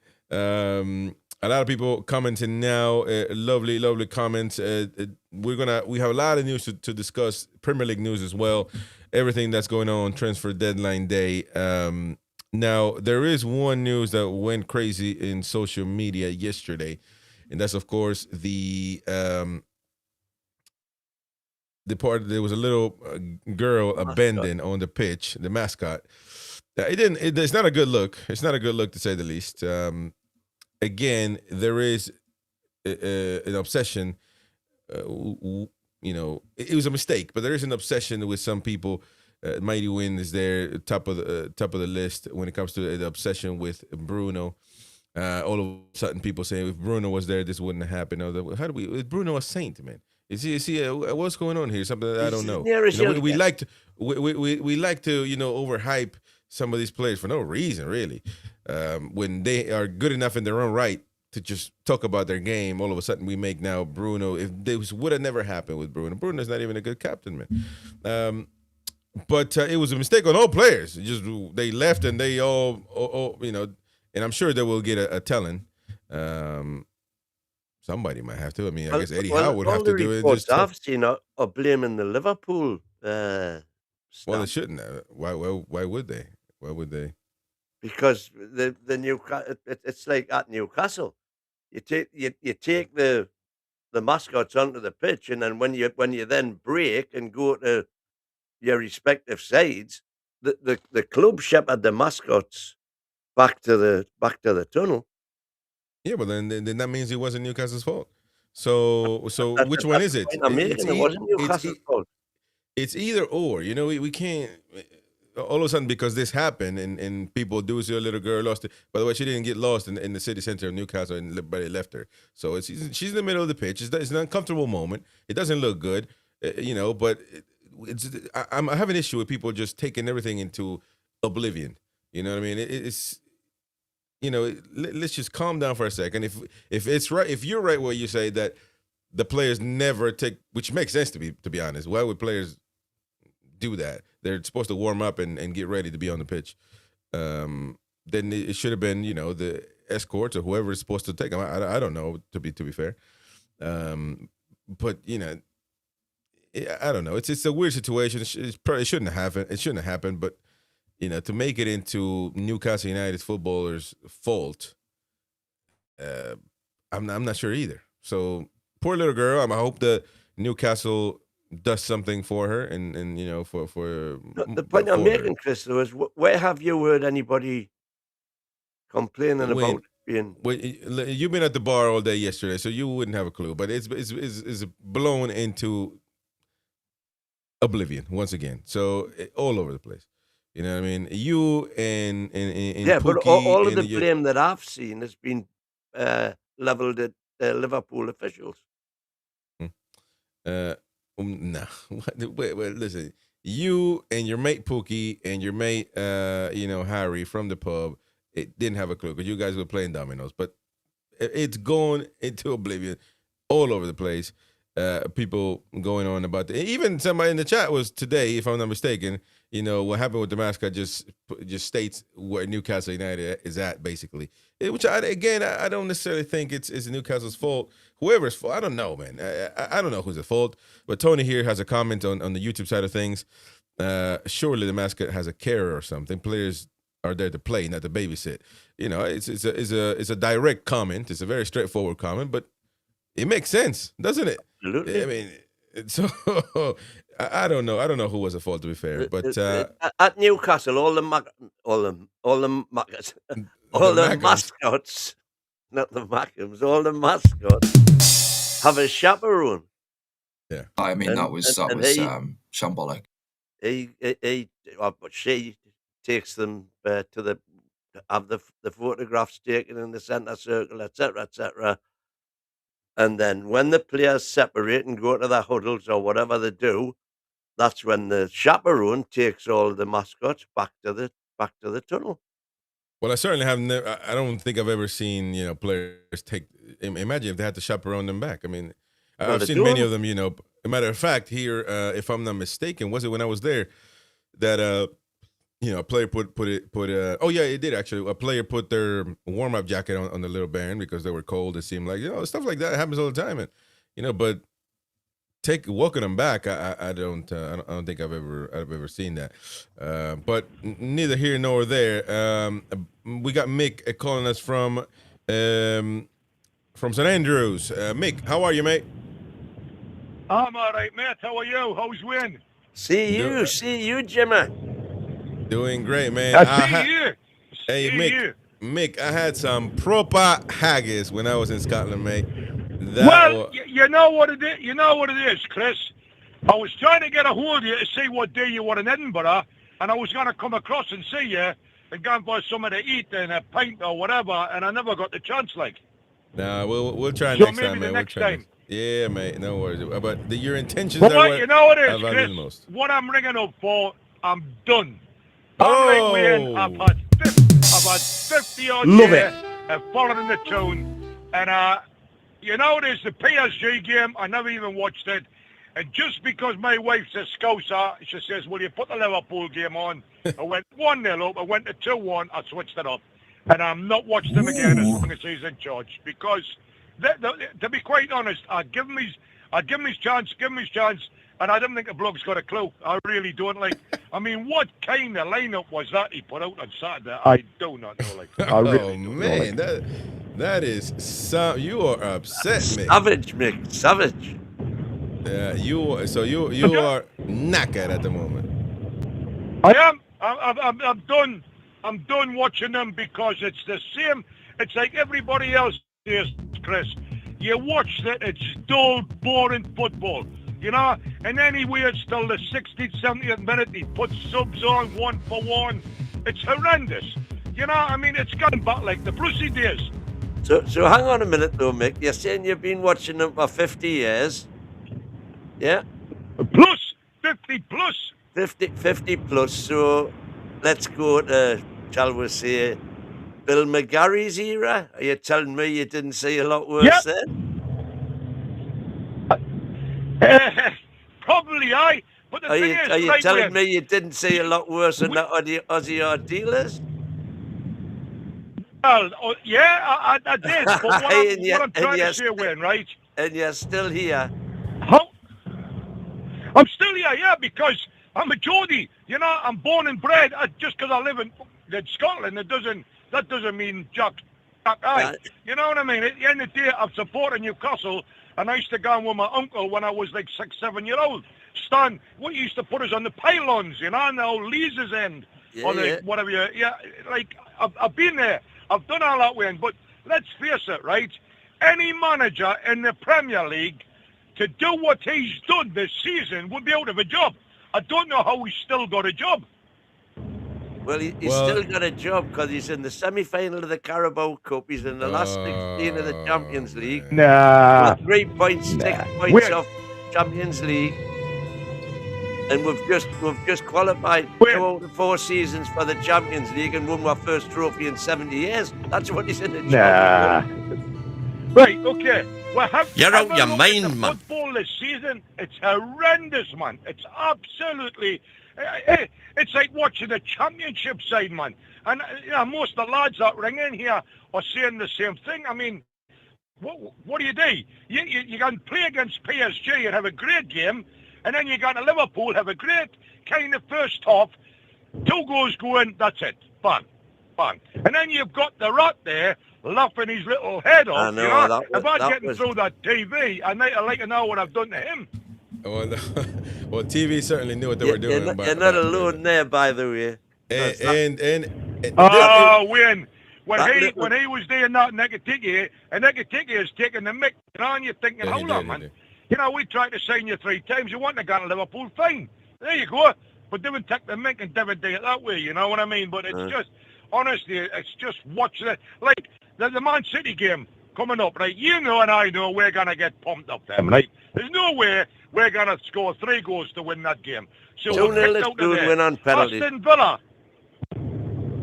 A lot of people commenting now. Lovely comments. We have a lot of news to discuss. Premier League news as well. Everything that's going on transfer deadline day. Now there is one news that went crazy in social media yesterday, and that's of course the part there was a little girl abandoned on the pitch, the mascot. It's not a good look. It's not a good look to say the least. Again, there is an obsession. It was a mistake, but there is an obsession with some people. Mighty Win is there, top of the list when it comes to the obsession with Bruno. All of a sudden, people saying if Bruno was there, this wouldn't have happened. Is Bruno a saint, man? Is he what's going on here? Something that I don't know. We like to overhype some of these players for no reason, really. When they are good enough in their own right to just talk about their game, all of a sudden we make now Bruno. If this would have never happened with Bruno. Bruno's not even a good captain, man. But it was a mistake on all players. Just they left and they all you know, and I'm sure they will get a telling. Somebody might have to. I mean, I guess Eddie Howe would have to do it. Just I've seen are blaming the Liverpool. Well, they shouldn't have. Why would they? Why would they? Because the Newcastle, it's like at Newcastle, you take the mascots onto the pitch, and then when you then break and go to your respective sides, the club shepherd the mascots back to the tunnel. Yeah, but then that means it wasn't Newcastle's fault. So which one is it? It wasn't Newcastle's fault. It's either or. You know, we can't. All of a sudden, because this happened and people do see a little girl lost it. By the way, she didn't get lost in the city center of Newcastle, and everybody left her. So she's in the middle of the pitch. It's an uncomfortable moment. It doesn't look good, you know. But I have an issue with people just taking everything into oblivion. You know what I mean? It's you know, let's just calm down for a second. If it's right, if you're right where you say that the players never take, which makes sense to be honest. Why would players do that? They're supposed to warm up and get ready to be on the pitch. Then it should have been, you know, the escorts or whoever is supposed to take them. I don't know, to be fair. But you know, I don't know. It's a weird situation. It shouldn't have happened. It shouldn't have happened. But you know, to make it into Newcastle United footballers' fault, I'm not sure either. So poor little girl. I hope that Newcastle does something for her, and you know, for the point I'm making, Chris, is where have you heard anybody complaining about being? Well, you've been at the bar all day yesterday, so you wouldn't have a clue. But it's blown into oblivion once again. So all over the place. You know what I mean? You and yeah, Pookie, but all of the blame that I've seen has been leveled at Liverpool officials. No. Wait, listen. You and your mate Pookie and your mate, you know, Harry from the pub, it didn't have a clue because you guys were playing dominoes. But it's going into oblivion all over the place. People going on about even somebody in the chat was today, if I'm not mistaken. You know what happened with the mascot just states where Newcastle United is at, basically. Which I don't necessarily think it's Newcastle's fault. Whoever's fault, I don't know, man. I don't know who's at fault. But Tony here has a comment on the YouTube side of things. Surely the mascot has a carer or something. Players are there to play, not to babysit. You know, it's a direct comment. It's a very straightforward comment, but it makes sense, doesn't it? Absolutely. I mean, so I don't know. I don't know who was at fault, to be fair. But at Newcastle, all the mascots, not the Mackhams, all the mascots have a chaperone. Yeah, I mean that was shambolic. She takes them to have the photographs taken in the centre circle, etc., etc. And then when the players separate and go to their huddles or whatever they do, that's when the chaperone takes all the mascots back to the tunnel. Well, I certainly have never. I don't think I've ever seen, you know, players take. Imagine if they had to chaperone them back. I mean, I've seen many of them. You know, a matter of fact, here, if I'm not mistaken, was it when I was there that you know, a player put oh yeah, it did actually. A player put their warm up jacket on the little Baron because they were cold. It seemed like, you know, stuff like that happens all the time, and you know, but walking them back, I don't think I've ever seen that. But neither here nor there. We got Mick calling us from St Andrews. Mick, how are you, mate? I'm all right, mate. How are you? How's Win? See you, Jimmy. Doing great, man. Hey, Mick, I had some proper haggis when I was in Scotland, mate. You know what it is. You know what it is, Chris. I was trying to get a hold of you to see what day you were in Edinburgh, and I was going to come across and see you and go and buy something to eat and a pint or whatever, and I never got the chance, like. Nah, we'll try so next time, man. Next time. Yeah, mate. No worries. But your intentions but are what you know what it is, Chris. Most. What I'm ringing up for, I'm done. I'm Wayne. I've had 50 odd years of following the tune, And, there's the PSG game. I never even watched it. And just because my wife's a Scouser, she says, will you put the Liverpool game on? I went 1-0 up. I went to 2-1. I switched it up. And I'm not watching them again as long as he's in charge. Because, to be quite honest, I'd give him his chance, and I don't think the bloke's got a clue. I really don't. What kind of lineup was that he put out on Saturday? I do not know. I really don't know. That is you are upset, Mick. Savage, Mick. Savage. Yeah, you are knackered at the moment. I am. I'm done. I'm done watching them because it's the same. It's like everybody else is, Chris. You watch that, it's dull, boring football. And then he waits till the 60th, 70th minute. He puts subs on 1 for 1. It's horrendous. It's gone back like the Brucey days. So hang on a minute though, Mick. You're saying you've been watching them for 50 years? Yeah? Plus! 50 plus! 50 plus. So let's go to, shall we say, Bill McGarry's era? Are you telling me you didn't see a lot worse then? Probably I. But the thing is, are you telling me you didn't see a lot worse than that Aussie dealers? Well, I did. But what I'm trying to say, Wayne, right? And you're still here. How? I'm still here, yeah, because I'm a Geordie. I'm born and bred. Just because I live in Scotland, that doesn't mean Jack. You know what I mean? At the end of the day, I'm supporting Newcastle, and I used to go on with my uncle when I was like 6, 7 years old. Stan, what used to put us on the pylons, on the old Lees's end, whatever. I've been there. I've done all that way, but let's face it, right? Any manager in the Premier League to do what he's done this season would be out of a job. I don't know how he's still got a job. Well, he's still got a job because he's in the semi-final of the Carabao Cup. He's in the last 16 of the Champions League. Nah. 3 points, 6 points off Champions League. And we've just qualified 2 out of 4 seasons for the Champions League and won our first trophy in 70 years. That's what he's in the job. Right, okay. Well, you're out your mind, man. Football this season, it's horrendous, man. It's absolutely... It's like watching the championship side, man. And most of the lads that ring in here are saying the same thing. What do? You can play against PSG and have a great game, and then you got to Liverpool, have a great kind of first half, 2 goals going, that's it. Bang, bang. And then you've got the rat there laughing his little head off. About getting through that TV, I'd like to know what I've done to him. Well, TV certainly knew what they were doing. You're not alone there, by the way. Wayne, when he was there, not Nekatiki, and Nekatiki is taking the mick, and you're thinking, hold on, man. We tried to sign you 3 times. You want to go to Liverpool, fine. There you go. But they would take the mick and David do it that way, you know what I mean? But it's just, honestly, it's just watching it. Like the Man City game coming up, right? And I know we're going to get pumped up them, right? There's no way we're going to score 3 goals to win that game. So 2-0 is good win on penalty. Aston Villa.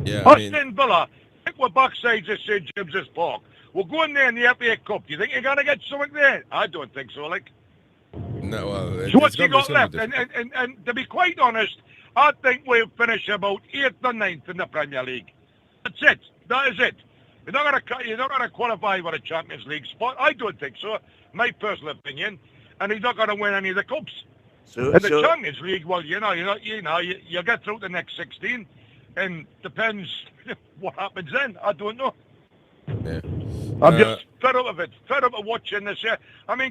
Aston Villa. Pick with backsides at St James's Park. We're going there in the FA Cup. Do you think you're going to get something there? I don't think so, No, well... So what's you got left? And to be quite honest, I think we'll finish about 8th or 9th in the Premier League. That's it. That is it. You're not going to qualify for a Champions League spot. I don't think so. My personal opinion. And he's not going to win any of the cups. In the Champions League, well, you get through the next 16, and depends what happens then. I don't know. Yeah. I'm just fed up of it. Fed up of watching this.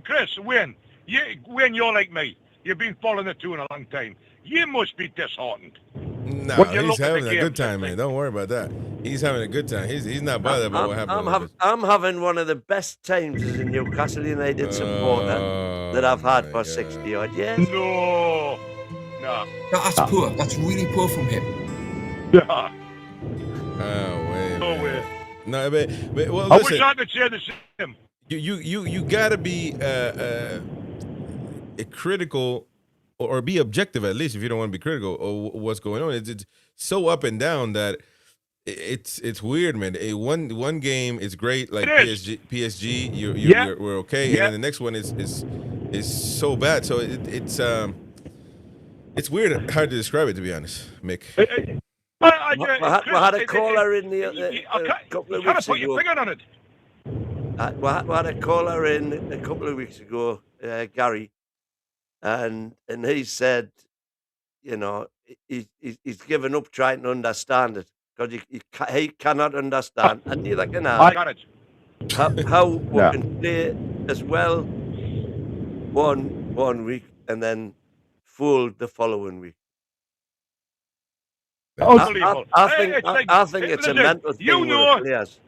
Chris, Wayne, you're like me. You've been following the Toon a long time. You must be disheartened. No, he's having a good time, man. Don't worry about that. He's having a good time. He's not bothered about what happened. I'm having one of the best times as a Newcastle United supporter that I've had for 60 odd years. No. That's poor. That's really poor from him. Yeah. Oh, wait. No way. No, but well, I listen, wish I could say the same. You gotta be critical or be objective, at least, if you don't want to be critical of what's going on. It's so up and down that it's weird, man. One game is great, like PSG, we're okay, and then the next one is so bad. So it's weird, hard to describe it, to be honest, Mick. We had a caller in the couple of weeks ago. We had a caller in a couple of weeks ago, Gary, and he said, you know, he's given up trying to understand it because he cannot understand, and neither can I. How we can play as well one week and then fool the following week. Unbelievable. I think it's a mental thing with the players.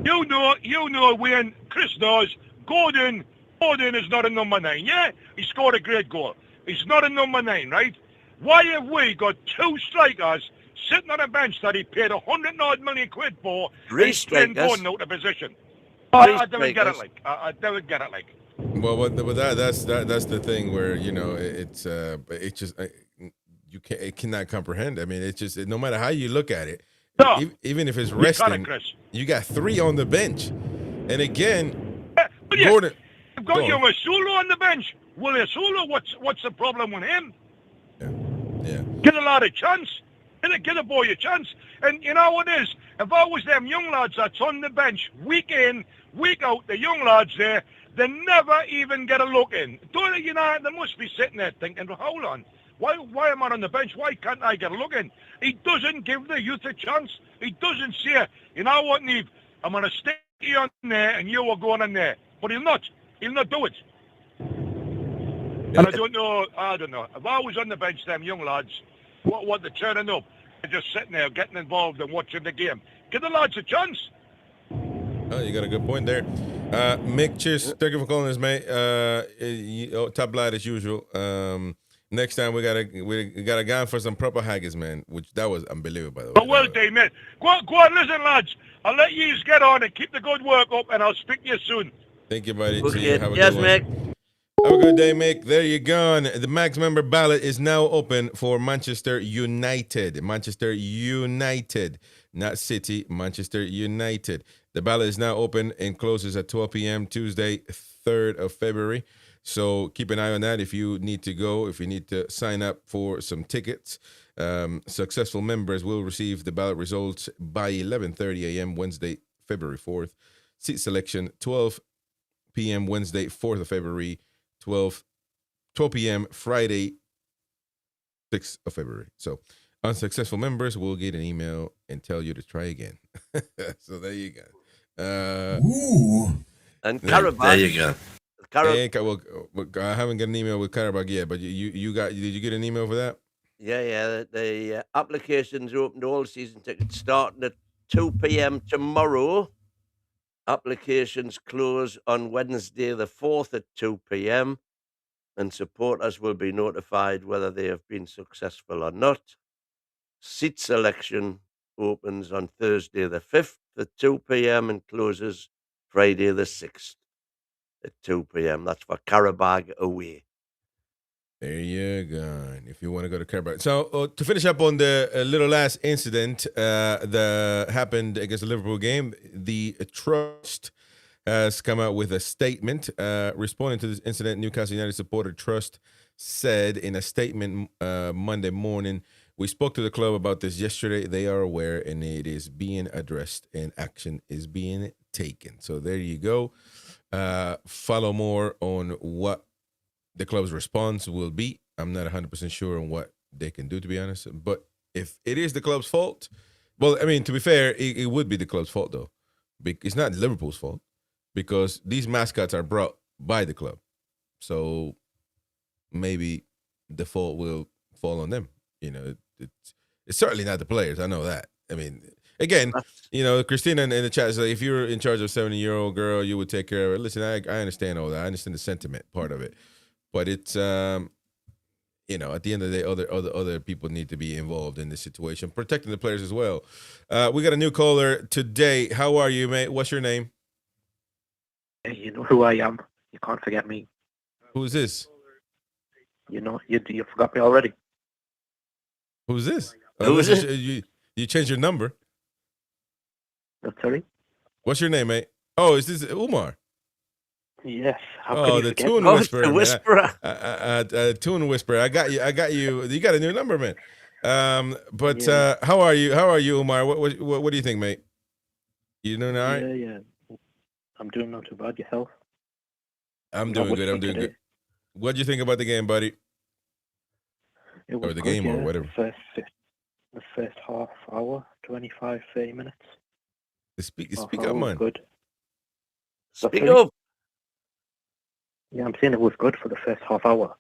You know when Chris knows Gordon is not a number 9, yeah? He scored a great goal. He's not a number 9, right? Why have we got 2 strikers sitting on a bench that he paid 100 million quid for and playing Gordon out of position? I don't get it like. I don't get it like. Well, that's the thing where, you know, it's it cannot comprehend. I mean, it's just, no matter how you look at it, even if it's resting, you got 3 on the bench, and again, Gordon. You've got young Asulo on the bench. Well, Asulo, what's the problem with him? Yeah. Get a lad a chance. Get a boy a chance. And you know what it is? If I was them young lads that's on the bench, week in, week out, the young lads there, they never even get a look in. Don't they, you know, they must be sitting there thinking, well, hold on. Why am I on the bench? Why can't I get a look in? He doesn't give the youth a chance. He doesn't say, you know what, Neve, I'm going to stick you on there and you are going on there. But he'll not. He'll not do it. And I don't know. If I was on the bench, them young lads, what they're turning up, they're just sitting there getting involved and watching the game. Give the lads a chance. Oh, you got a good point there. Mick, cheers. Thank you for calling us, mate. Top lad as usual. Next time we got a guy for some proper haggis, man. Which that was unbelievable, by the way. But well, Dave, mate. Go on, listen, lads. I'll let you get on and keep the good work up, and I'll speak to you soon. Thank you, buddy. Okay. See you. Have a Yes, good one. Mick. Have a good day, Mick. There you go. The max member ballot is now open for Manchester United. Manchester United, not City. Manchester United. The ballot is now open and closes at 12 p.m. Tuesday, 3rd of February. So keep an eye on that if you need to go, if you need to sign up for some tickets. Successful members will receive the ballot results by 11:30 a.m. Wednesday, February 4th. Seat selection, 12 p.m. Wednesday, 4th of February, 12 p.m. Friday, 6th of February. So unsuccessful members will get an email and tell you to try again. So there you go. And Karabakh. There you go. I haven't got an email with Karabakh yet, but you got? Did you get an email for that? Yeah. The applications are open to all season tickets starting at 2 p.m. tomorrow. Applications close on Wednesday the 4th at 2 p.m. and supporters will be notified whether they have been successful or not. Seat selection opens on Thursday the 5th at 2 p.m. and closes Friday the 6th at 2 p.m. That's for Karabakh away. There you go. If you want to go to Karabakh. So to finish up on the little last incident that happened against the Liverpool game, the Trust has come out with a statement responding to this incident. Newcastle United supporter Trust said in a statement Monday morning, "We spoke to the club about this yesterday. They are aware and it is being addressed and action is being taken." So there you go. Follow more on what the club's response will be. I'm not 100% sure on what they can do, to be honest. But if it is the club's fault, well, I mean, to be fair, it would be the club's fault, though. It's not Liverpool's fault because these mascots are brought by the club. So maybe the fault will fall on them. You know, it's certainly not the players. I know that. I mean, again, you know, Christina in the chat says, if you're in charge of a 70-year-old girl, you would take care of her. Listen, I understand all that. I understand the sentiment part of it. But it's, you know, at the end of the day, other people need to be involved in this situation, protecting the players as well. We got a new caller today. How are you, mate? What's your name? Hey, you know who I am. You can't forget me. Who's this? You know, you forgot me already. Who's this? Who's this? You changed your number. Sorry? What's your name, mate? Oh, is this Umar? Yes. Oh, the Toon Whisperer. The Whisperer. Toon Whisperer. I got you. You got a new number, man. But Yeah. how are you, Umar? What do you think, mate? You doing all right? Yeah. I'm doing not too bad. Yourself? I'm doing good. What do you think about the game, buddy? It was Or the good, game, or whatever. The first half hour, 25, 30 minutes. Speak Half up, hour was man. good. Speak up. Yeah, I'm saying it was good for the first half hour.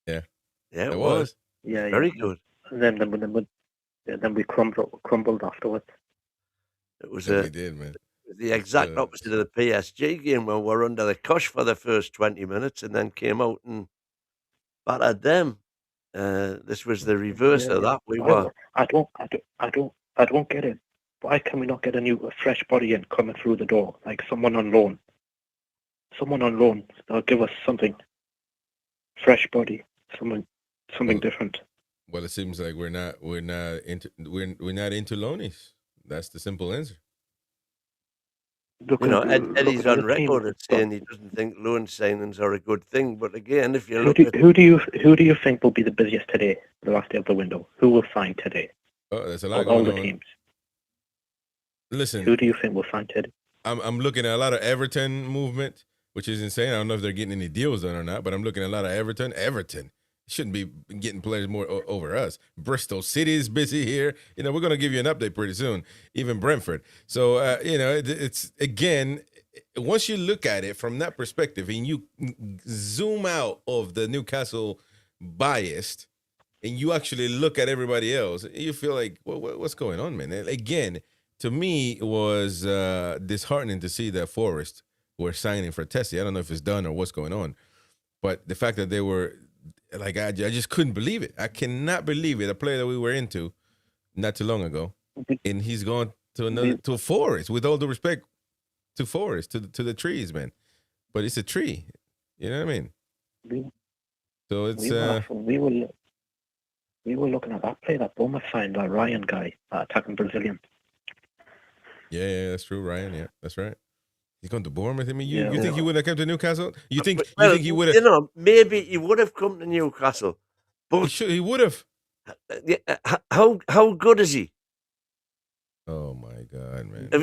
Yeah, it was. Yeah, Very good. And then we crumbled afterwards. It was We did, man. the exact opposite of the PSG game where we're under the cosh for the first 20 minutes and then came out and battered them. This was the reverse of that. I don't get it. Why can we not get a fresh body in coming through the door, like someone on loan? Someone on loan that'll give us something. Fresh body, something different. Well, it seems like we're not into loanies. That's the simple answer. Eddie's on record as saying he doesn't think loan signings are a good thing. But again, if you look who do you think will be the busiest today, the last day of the window? Who will sign today? Oh, there's a lot of going all the on. teams. Listen, who do you think will sign today? I'm looking at a lot of Everton movement, which is insane. I don't know if they're getting any deals done or not, but I'm looking at a lot of Everton. Everton shouldn't be getting players more over us. Bristol City is busy here. We're going to give you an update pretty soon. Even Brentford. So, it's again, once you look at it from that perspective and you zoom out of the Newcastle biased and you actually look at everybody else, you feel like, well, what's going on, man? And again, to me, it was disheartening to see that Forest were signing for Tessie. I don't know if it's done or what's going on, but the fact that they were like, I just couldn't believe it. I cannot believe it. A player that we were into not too long ago, and he's gone to Forest. With all due respect to Forest, to the trees, man. But it's a tree. You know what I mean? So it's we were looking at that player that Bournemouth signed, that Ryan guy, attacking Brazilian. Yeah, that's true, Ryan. Yeah, that's right. He's going to Bournemouth. I mean, you think he would have come to Newcastle? You think he would have? Maybe he would have come to Newcastle, but he would have. How good is he? Oh my God, man! If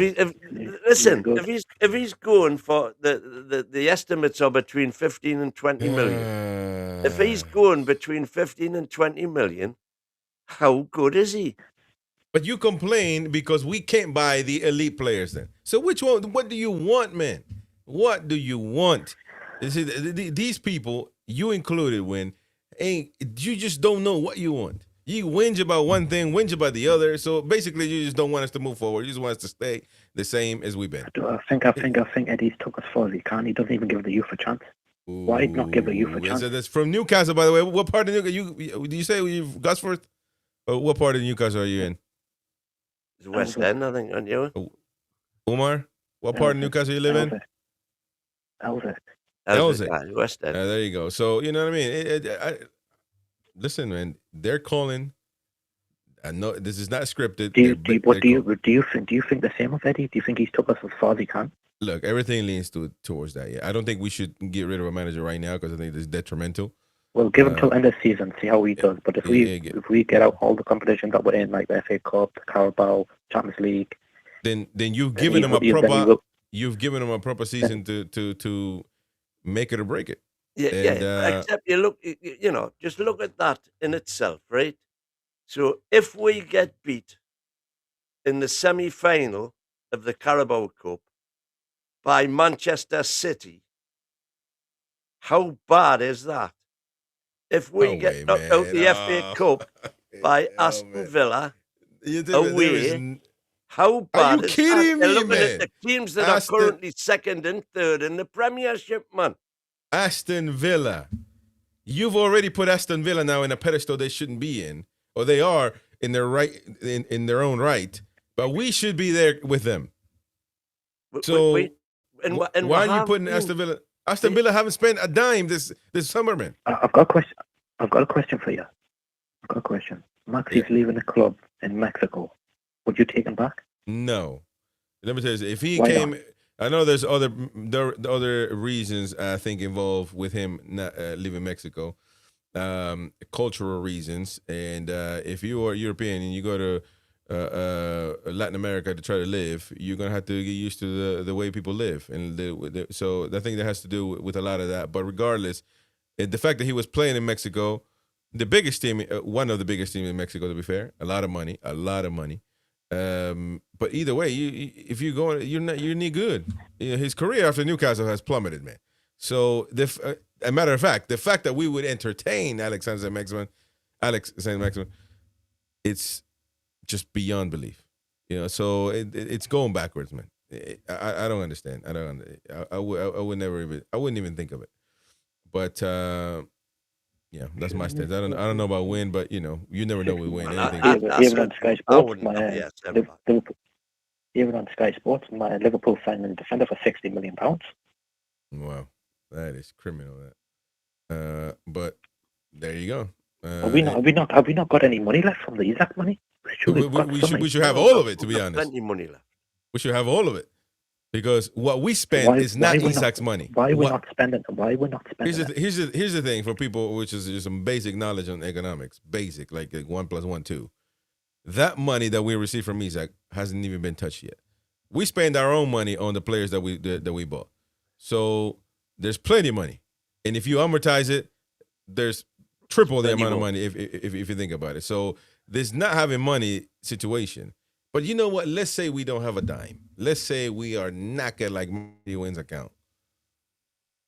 he's going for the estimates are between 15 and 20 million. If he's going between 15 and 20 million, how good is he? But you complain because we can't buy the elite players then. So which one? What do you want, man? What do you want? You see, these people, you included, you just don't know what you want. You whinge about one thing, whinge about the other. So basically, you just don't want us to move forward. You just want us to stay the same as we've been. I think Eddie's took us far as he can. He doesn't even give the youth a chance. Why not give the youth a chance? That's from Newcastle, by the way. What part of Newcastle? Do you say you've Gosforth? Or what part of Newcastle are you in? It's West End, I think, aren't you? Umar, what part of Newcastle you live in? Elswick. West End. There you go. So, you know what I mean? Listen, man, they're calling. I know this is not scripted. Do you think the same of Eddie? Do you think he's took us as far as he can? Look, everything leans towards that. Yeah, I don't think we should get rid of a manager right now because I think it's detrimental. Well, give him till end of season, see how he does. But if we get out all the competitions that we're in, like the FA Cup, the Carabao, Champions League, then you've given him a proper season to make it or break it. Except just look at that in itself, right? So if we get beat in the semi-final of the Carabao Cup by Manchester City, how bad is that? If we get knocked out the FA Cup by Aston Villa away, how bad are you kidding me, looking man? at the teams that are currently second and third in the Premiership, man. Aston Villa. You've already put Aston Villa now in a pedestal they shouldn't be in, or they are in their right in their own right. But we should be there with them. So why are you putting Aston Villa? Aston Villa haven't spent a dime this summer, man. I've got a question for you. Maxi's leaving the club in Mexico. would you take him back? No. Let me tell you, if he Why came, not? I know there's other reasons I think involved with him not leaving Mexico, cultural reasons, and if you are European and you go to Latin America to try to live, you're gonna have to get used to the way people live, and so I think that has to do with a lot of that. But regardless, the fact that he was playing in Mexico, the biggest team, one of the biggest teams in Mexico, to be fair, a lot of money. But either way, if you go, you're not good. You know, his career after Newcastle has plummeted, man. So a matter of fact, the fact that we would entertain Alex Saint-Maximin, it's just beyond belief. You know, so it's going backwards, man. I don't understand. I wouldn't even think of it. But yeah, that's my stance. I don't know about win, but you know, you never know with win. Even on Sky Sports, even on Sky Sports, my Liverpool signing defender for £60 million. Wow, that is criminal. That, but there you go. Have we not got any money left from the Isaac money? We should have all of it, to be honest. Plenty money left. We should have all of it. Because what we spend is not Isak's money. Why we're not spending it? Here's the thing for people, which is just some basic knowledge on economics. Basic, like 1 + 1 2. That money that we receive from Isak hasn't even been touched yet. We spend our own money on the players that we bought. So there's plenty of money. And if you amortize it, there's triple the amount of money if you think about it. So there's not having money situation. But you know what? Let's say we don't have a dime. Let's say we are knackered like Mighty Win's account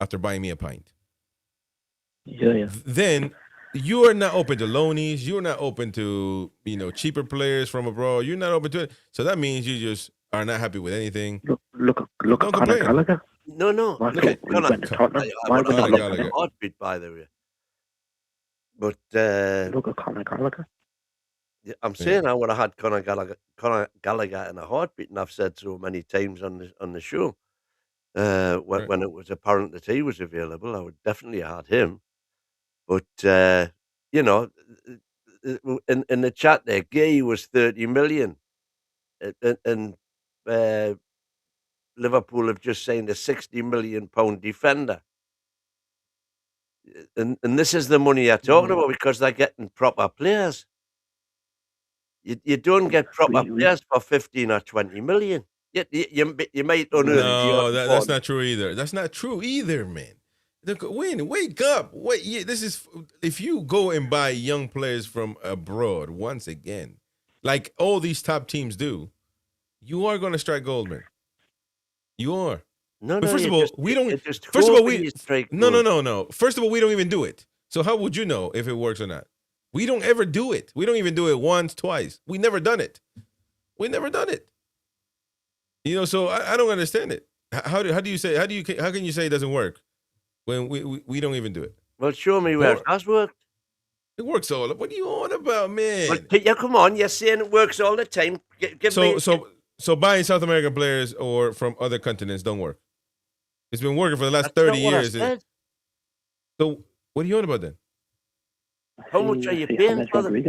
after buying me a pint. Yeah. Then you are not open to loanies. You're not open to, cheaper players from abroad. You're not open to it. So that means you just are not happy with anything. Look at Conor Gallagher. No. Look at Conor Gallagher. Heartbeat, by the way. But look at Conor Gallagher. I'm saying I would have had Conor Gallagher in a heartbeat, and I've said so many times on the show. When it was apparent that he was available, I would definitely have had him. But in the chat there, Gay was 30 million, and Liverpool have just signed a £60 million defender. And this is the money you're talking about, because they're getting proper players. You don't get proper players for 15 or 20 million. You might unearn. No, that's not true either. That's not true either, man. Wake up. This is if you go and buy young players from abroad once again, like all these top teams do, you are going to strike gold, man. You are. No. First of all, we don't. First of all, we no. First of all, we don't even do it. So how would you know if it works or not? We don't ever do it. We don't even do it once, twice. We never done it. So I don't understand it. How can you say it doesn't work when we don't even do it? Well, show me where it has worked. It works all. What are you on about, man? Well, come on. You're saying it works all the time. So buying South American players or from other continents don't work. It's been working for the last 30 years. So what are you on about then? How much are you paying for them? He's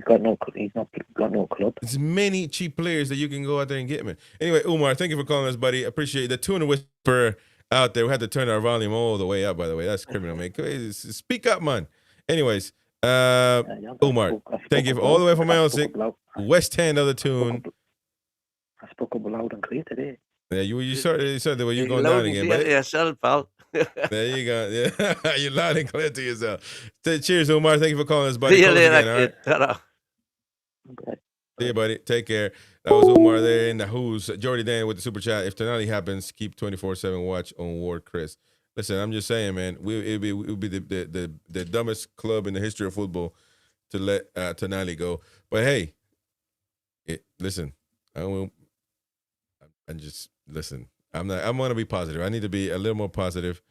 got no club. There's many cheap players that you can go out there and get, man. Anyway, Umar, thank you for calling us, buddy. Appreciate the Tuna Whisper out there. We had to turn our volume all the way up, by the way. That's criminal, man. Speak up, man. Anyways, Umar, thank you all the way from Elsik, West End of the Tune. I spoke up loud and clear today. Yeah, you said the way you're going down again, buddy. Yourself, pal. There you go. Yeah, you're loud and clear to yourself. Cheers, Umar. Thank you for calling us, buddy. See you later, kid. Okay. See you, buddy. Take care. That was Umar there in the Who's. Jordy Dan with the super chat. If Tonali happens, keep 24/7 watch on Ward Chris. Listen, I'm just saying, man. It would be the dumbest club in the history of football to let Tonali go. But hey, listen. I'm going to be positive. I need to be a little more positive.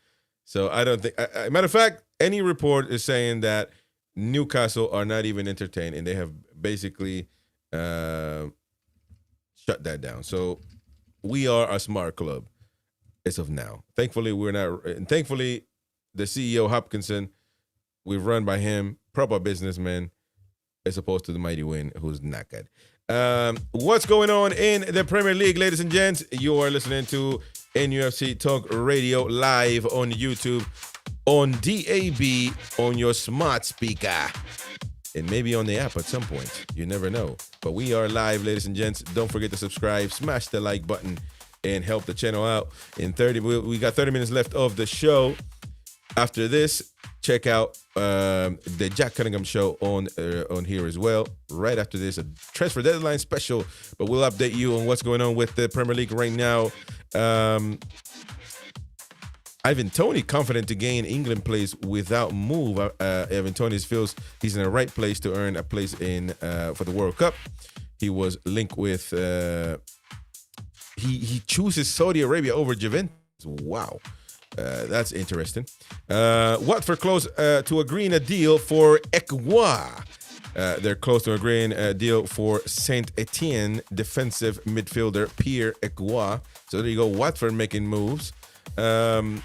So I don't think. Matter of fact, any report is saying that Newcastle are not even entertained, and they have basically shut that down. So we are a smart club as of now. Thankfully, we're not. And thankfully, the CEO Hopkinson, we've run by him, proper businessman, as opposed to the Mighty Win, who's not good. What's going on in the Premier League, ladies and gents? You are listening to NUFC Talk Radio live on YouTube, on DAB, on your smart speaker, and maybe on the app at some point. You never know. But we are live, ladies and gents. Don't forget to subscribe, smash the like button, and help the channel out. We got 30 minutes left of the show. After this, check out the Jack Cunningham show on here as well. Right after this, a transfer deadline special, but we'll update you on what's going on with the Premier League right now. Ivan Toney confident to gain England place without move. Ivan Toney feels he's in the right place to earn a place in for the World Cup. He was linked with. He chooses Saudi Arabia over Juventus. Wow. That's interesting. Watford close to agreeing a deal for Ekwa. They're close to agreeing a deal for Saint Etienne defensive midfielder Pierre Ekwa. So there you go. Watford making moves. Let's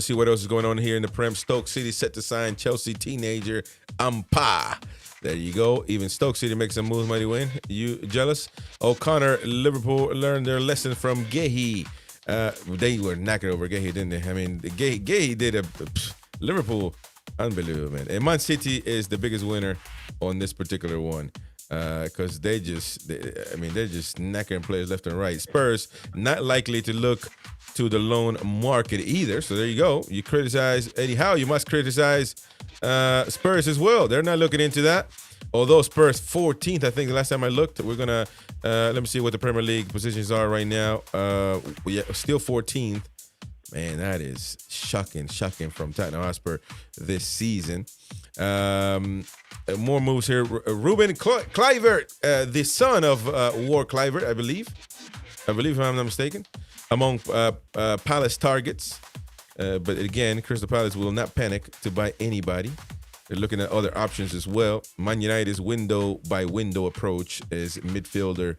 see what else is going on here in the Prem. Stoke City set to sign Chelsea teenager Ampa. There you go. Even Stoke City makes some moves. Mighty win. You jealous? O'Connor, Liverpool learned their lesson from Gehi. They were knackered over Gehi, didn't they? I mean, Gehi did Liverpool, unbelievable, man. And Man City is the biggest winner on this particular one because they're just knackering players left and right. Spurs not likely to look to the loan market either. So there you go. You criticize Eddie Howe, you must criticize Spurs as well. They're not looking into that. Although Spurs 14th, I think the last time I looked, we're going to, let me see what the Premier League positions are right now. Still 14th. Man, that is shocking from Tottenham Hotspur this season. More moves here. Ruben Kluivert, the son of Ward Kluivert, I believe if I'm not mistaken, among Palace targets. But again, Crystal Palace will not panic to buy anybody. They're looking at other options as well. Man United's window-by-window approach is midfielder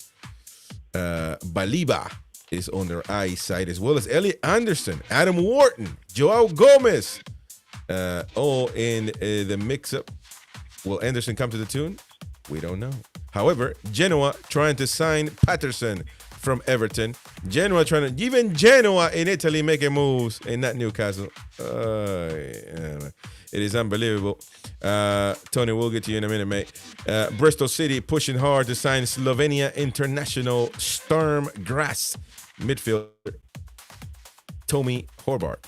Baliba is on their eyesight, as well as Elliot Anderson, Adam Wharton, Joao Gomez, all in the mix-up. Will Anderson come to the tune? We don't know. However, Genoa trying to sign Patterson from Everton. Genoa even Genoa in Italy making moves in that Newcastle. It is unbelievable. Tony, we'll get to you in a minute, mate. Bristol City pushing hard to sign Slovenia international Sturm Graz midfielder Tommy Horbart.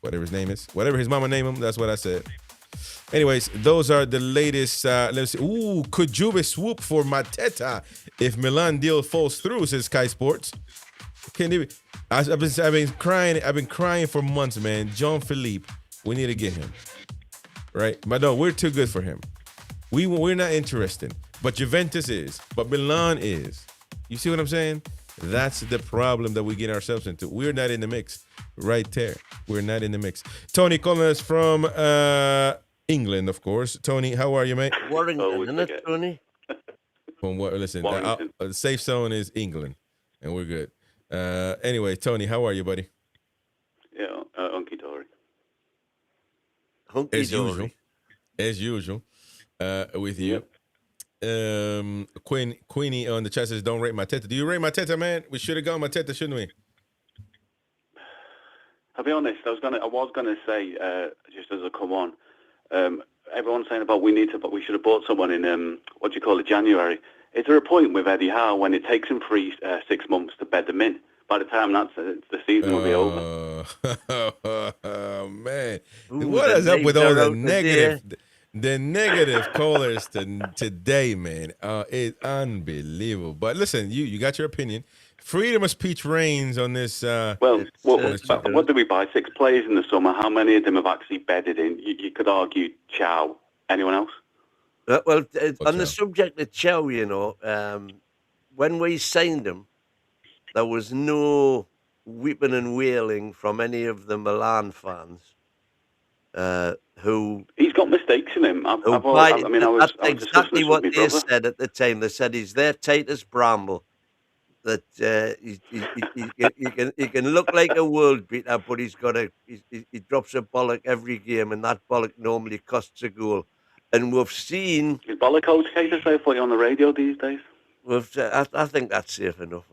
Whatever his name is. Whatever his mama named him, that's what I said. Anyways, those are the latest. Let's see. Ooh, could Juve swoop for Mateta if Milan deal falls through, says Sky Sports. Can't even. I've been crying for months, man. John Philippe, we need to get him. Right? But no, we're too good for him. We're not interested. But Juventus is. But Milan is. You see what I'm saying? That's the problem that we get ourselves into. We're not in the mix. Right there. We're not in the mix. Tony calling us from England, of course. Tony, how are you, mate? Warrington, isn't it, Tony? From what? Listen, the safe zone is England, and we're good. Anyway, Tony, how are you, buddy? Yeah, hunky-dory. As usual, with you. Queenie on the chat says, don't rate Mateta. Do you rate Mateta, man? We should have gone Mateta, shouldn't we? I'll be honest, I was gonna say, just as I come on, everyone's saying about we should have bought someone in January. Is there a point with Eddie Howe when it takes him 6 months to bed them in? By the time the season will be over. Oh man, what is up with all the negative callers today, man? It's unbelievable. But listen, you got your opinion. Freedom of speech reigns on this. What do we buy? 6 players in the summer. How many of them have actually bedded in? You could argue Chow. Anyone else? On the subject of Chow, when we signed him, there was no weeping and wailing from any of the Milan fans. Who he's got mistakes in him. That's exactly what they said at the time. They said he's their Titus Bramble. That he can look like a world beater, but he drops a bollock every game, and that bollock normally costs a goal. And we've seen... Is Bollico's case a safe for you on the radio these days? I think that's safe enough.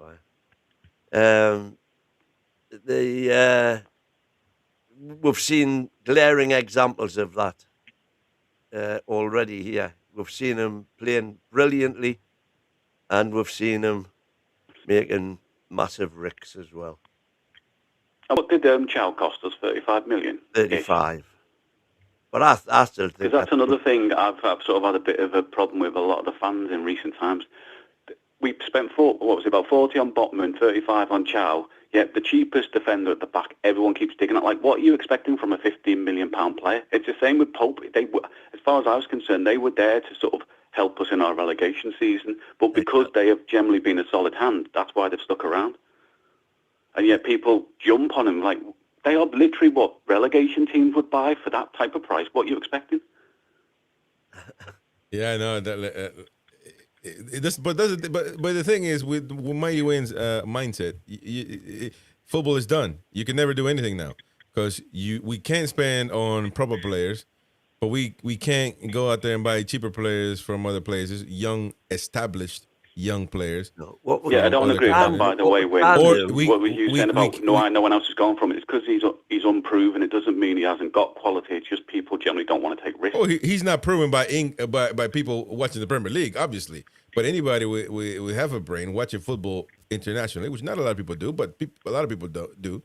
We've seen glaring examples of that already here. We've seen him playing brilliantly, and we've seen him making massive ricks as well. And what did Chow cost us? 35 million? 35. But I still think... Because that's another thing I've sort of had a bit of a problem with a lot of the fans in recent times. We spent, about 40 on Botman, 35 on Chow, yet the cheapest defender at the back, everyone keeps digging at. Like, what are you expecting from a £15 million player? It's the same with Pope. As far as I was concerned, they were there to sort of help us in our relegation season, but because they have generally been a solid hand, that's why they've stuck around. And yet people jump on them like they are literally what relegation teams would buy for that type of price. What are you expecting? Yeah, I know that. But the thing is, with Mighty Win's mindset, football is done. You can never do anything now because we can't spend on proper players, but we can't go out there and buy cheaper players from other places, young established young players. No. I don't agree with that, by the way. What were you saying about no one else is going from it? It's because he's unproven. It doesn't mean he hasn't got quality. It's just people generally don't want to take risks. Oh, he's not proven by people watching the Premier League, obviously. But anybody with have a brain watching football internationally, which not a lot of people do, but a lot of people do.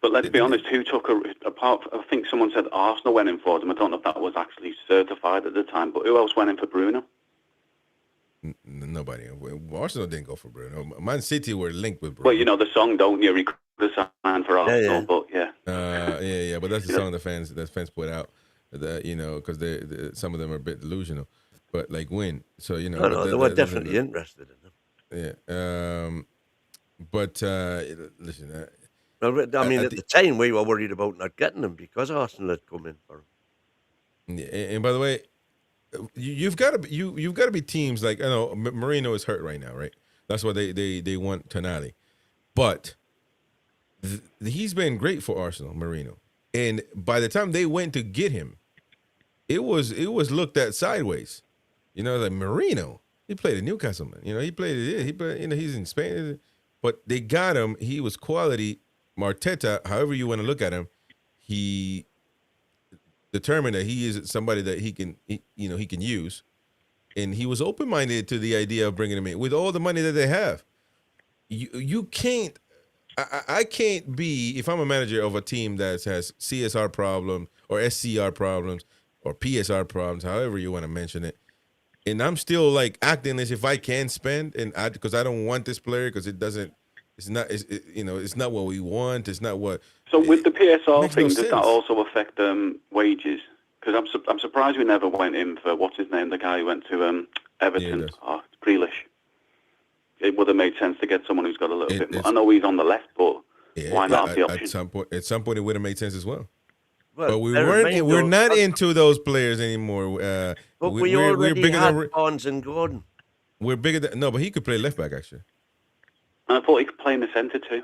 But let's be honest, who took I think someone said Arsenal went in for them. I don't know if that was actually certified at the time, but who else went in for Bruno? Nobody. Arsenal didn't go for Bruno. Man City were linked with Bruno. Well, you know the song, don't you? Recruit the sign for Arsenal, but yeah. Yeah. But that's the song the fans put out. Because some of them are a bit delusional. But like Win, so you know. No, they were definitely interested in them. Yeah. But listen. I mean, at the time we were worried about not getting them because Arsenal had come in for them. Yeah, and by the way, you've got to be teams like I know Marino is hurt right now, right? That's why they want Tonali, but he's been great for Arsenal, Marino. And by the time they went to get him, it was looked at sideways. You know, like Marino, he played at Newcastle, man. You know, he played, he's in Spain, but they got him. He was quality. Arteta, however you want to look at him, he determined that he is somebody that he can use, and he was open-minded to the idea of bringing him in with all the money that they have. You can't. I can't be, if I'm a manager of a team that has CSR problems or SCR problems or PSR problems, however you want to mention it, and I'm still like acting as if I can spend because I don't want this player because it's not what we want. It's not what. So with the PSR thing, does that also affect wages? Because I'm surprised we never went in for what's his name, the guy who went to Everton, Grealish. It would have made sense to get someone who's got a little bit more. I know he's on the left, but why not have the option? At some point, it would have made sense as well. But we're not into those players anymore. But we're bigger than Barnes and Gordon. We're bigger than but he could play left back actually. And I thought he could play in the centre too.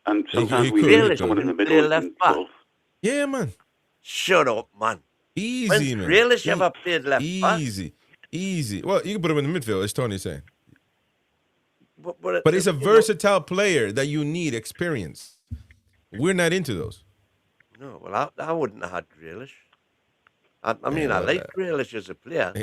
And sometimes we need someone in the middle. Left back. Yeah, man. Shut up, man. Easy, man. Grealish ever played left back? Easy. Well, you can put him in the midfield, as Tony's saying. But he's a versatile player that you need experience. We're not into those. No, well, I wouldn't have had Grealish. I like Grealish as a player.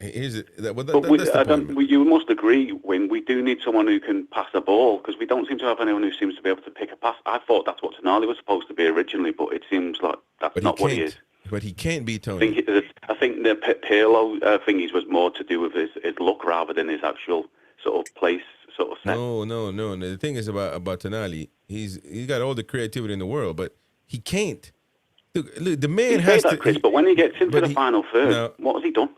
You must agree, Win, we do need someone who can pass the ball because we don't seem to have anyone who seems to be able to pick a pass. I thought that's what Tonali was supposed to be originally, but it seems like that's not what he is. But he can't be Tony. I think the Pirlo thingies was more to do with his look rather than his actual sort of place. Sort of set. No. The thing is about Tonali, he's got all the creativity in the world, but he can't. Look, the man has to. Chris, but when he gets into the final third, what has he done?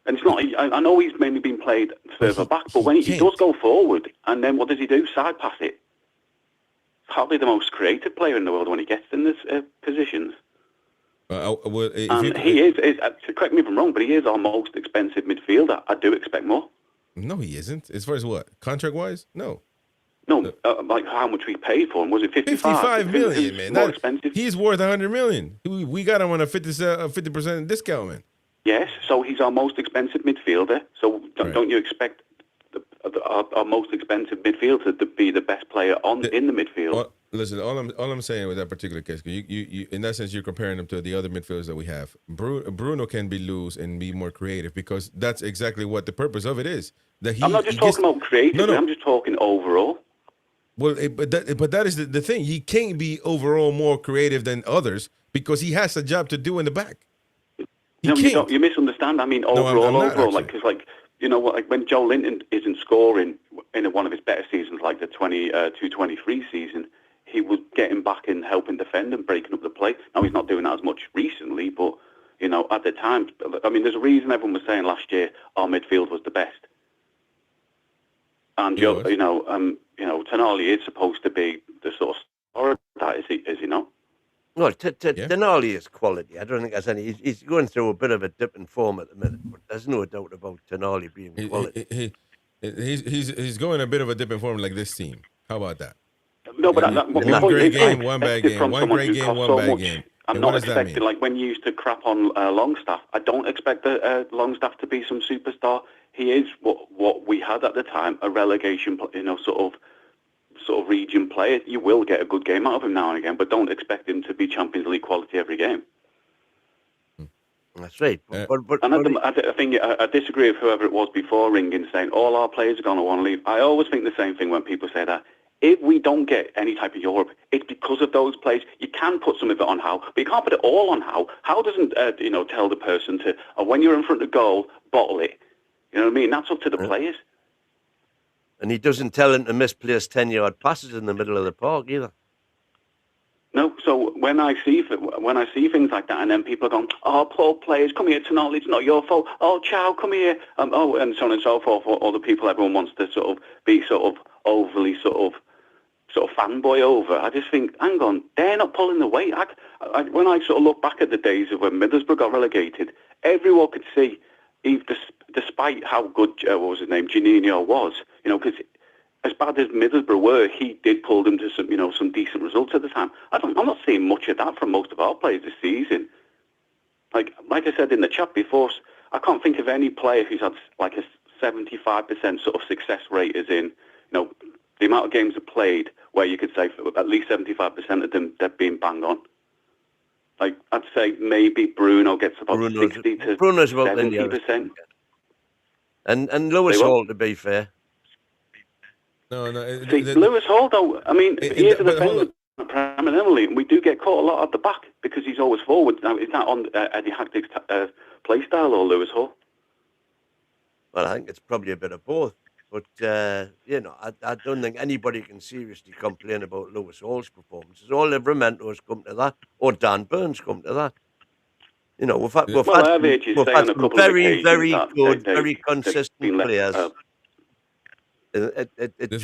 And it's not. I know he's mainly been played further back, but when he does go forward, and then what does he do? Side pass it. Probably the most creative player in the world when he gets in this positions. He is. Correct me if I'm wrong, but he is our most expensive midfielder. I do expect more. No, he isn't. As far as what? Contract-wise? No. No, like how much we paid for him. Was it 55 million, man? More expensive. He's worth $100 million. We got him on a 50% discount, man. Yes, so he's our most expensive midfielder. So don't you expect our most expensive midfielder to be the best player in the midfield? Listen, all I'm saying with that particular case, you in that sense you're comparing him to the other midfielders that we have. Bruno can be loose and be more creative because that's exactly what the purpose of it is. I'm not just talking about creatively. No. I'm just talking overall. Well, but that is the thing. He can't be overall more creative than others because he has a job to do in the back. You misunderstand. I mean, overall, like, because, like, you know what, like when Joe Linton isn't scoring in one of his better seasons, like the 22-23 season, he was getting back and helping defend and breaking up the play. Now he's not doing that as much recently, but you know, at the time, I mean, there's a reason everyone was saying last year our midfield was the best. And Tonali is supposed to be the sort of star of that, is he not? No, Tonali is quality. I don't think there's any. He's going through a bit of a dip in form at the minute, but there's no doubt about Tonali being quality. He's going a bit of a dip in form like this team. How about that? No, but one great game, one bad game. One great game, one bad game. I'm not expecting, like when you used to crap on Longstaff, I don't expect Longstaff to be some superstar. He is what we had at the time, a relegation, sort of region player. You will get a good game out of him now and again, but don't expect him to be Champions League quality every game. That's right. I think I disagree with whoever it was before ringing saying all our players are going to want to leave. I always think the same thing when people say that. If we don't get any type of Europe, it's because of those players. You can put some of it on Howe, but you can't put it all on Howe. Howe doesn't, tell the person to, when you're in front of goal, bottle it. You know what I mean? That's up to the players. And he doesn't tell them to misplace 10-yard passes in the middle of the park either. No, so when I see things like that, and then people are going, "Oh, poor players, come here, Tonali, it's not your fault. Oh, Chow, come here." And so on and so forth. All the people everyone wants to sort of be sort of overly sort of fanboy over. I just think, hang on, they're not pulling the weight. When I sort of look back at the days of when Middlesbrough got relegated, everyone could see, despite how good what was his name, Juninho was, because as bad as Middlesbrough were, he did pull them to some decent results at the time. I'm not seeing much of that from most of our players this season. Like I said in the chat before, I can't think of any player who's had like a 75% sort of success rate, as in, the amount of games they've played where you could say at least 75% of them they're being bang on. Like I'd say maybe Bruno gets about 60 to 70%. And Lewis Hall, to be fair. No. Lewis Hall, though, I mean, he is a defender primarily, and we do get caught a lot at the back because he's always forward. Now, is that on Eddie Howe's play style or Lewis Hall? Well, I think it's probably a bit of both. But, I don't think anybody can seriously complain about Lewis Hall's performances. All Livramento's come to that, or Dan Burns come to that. We've had some very, very good, very consistent players. It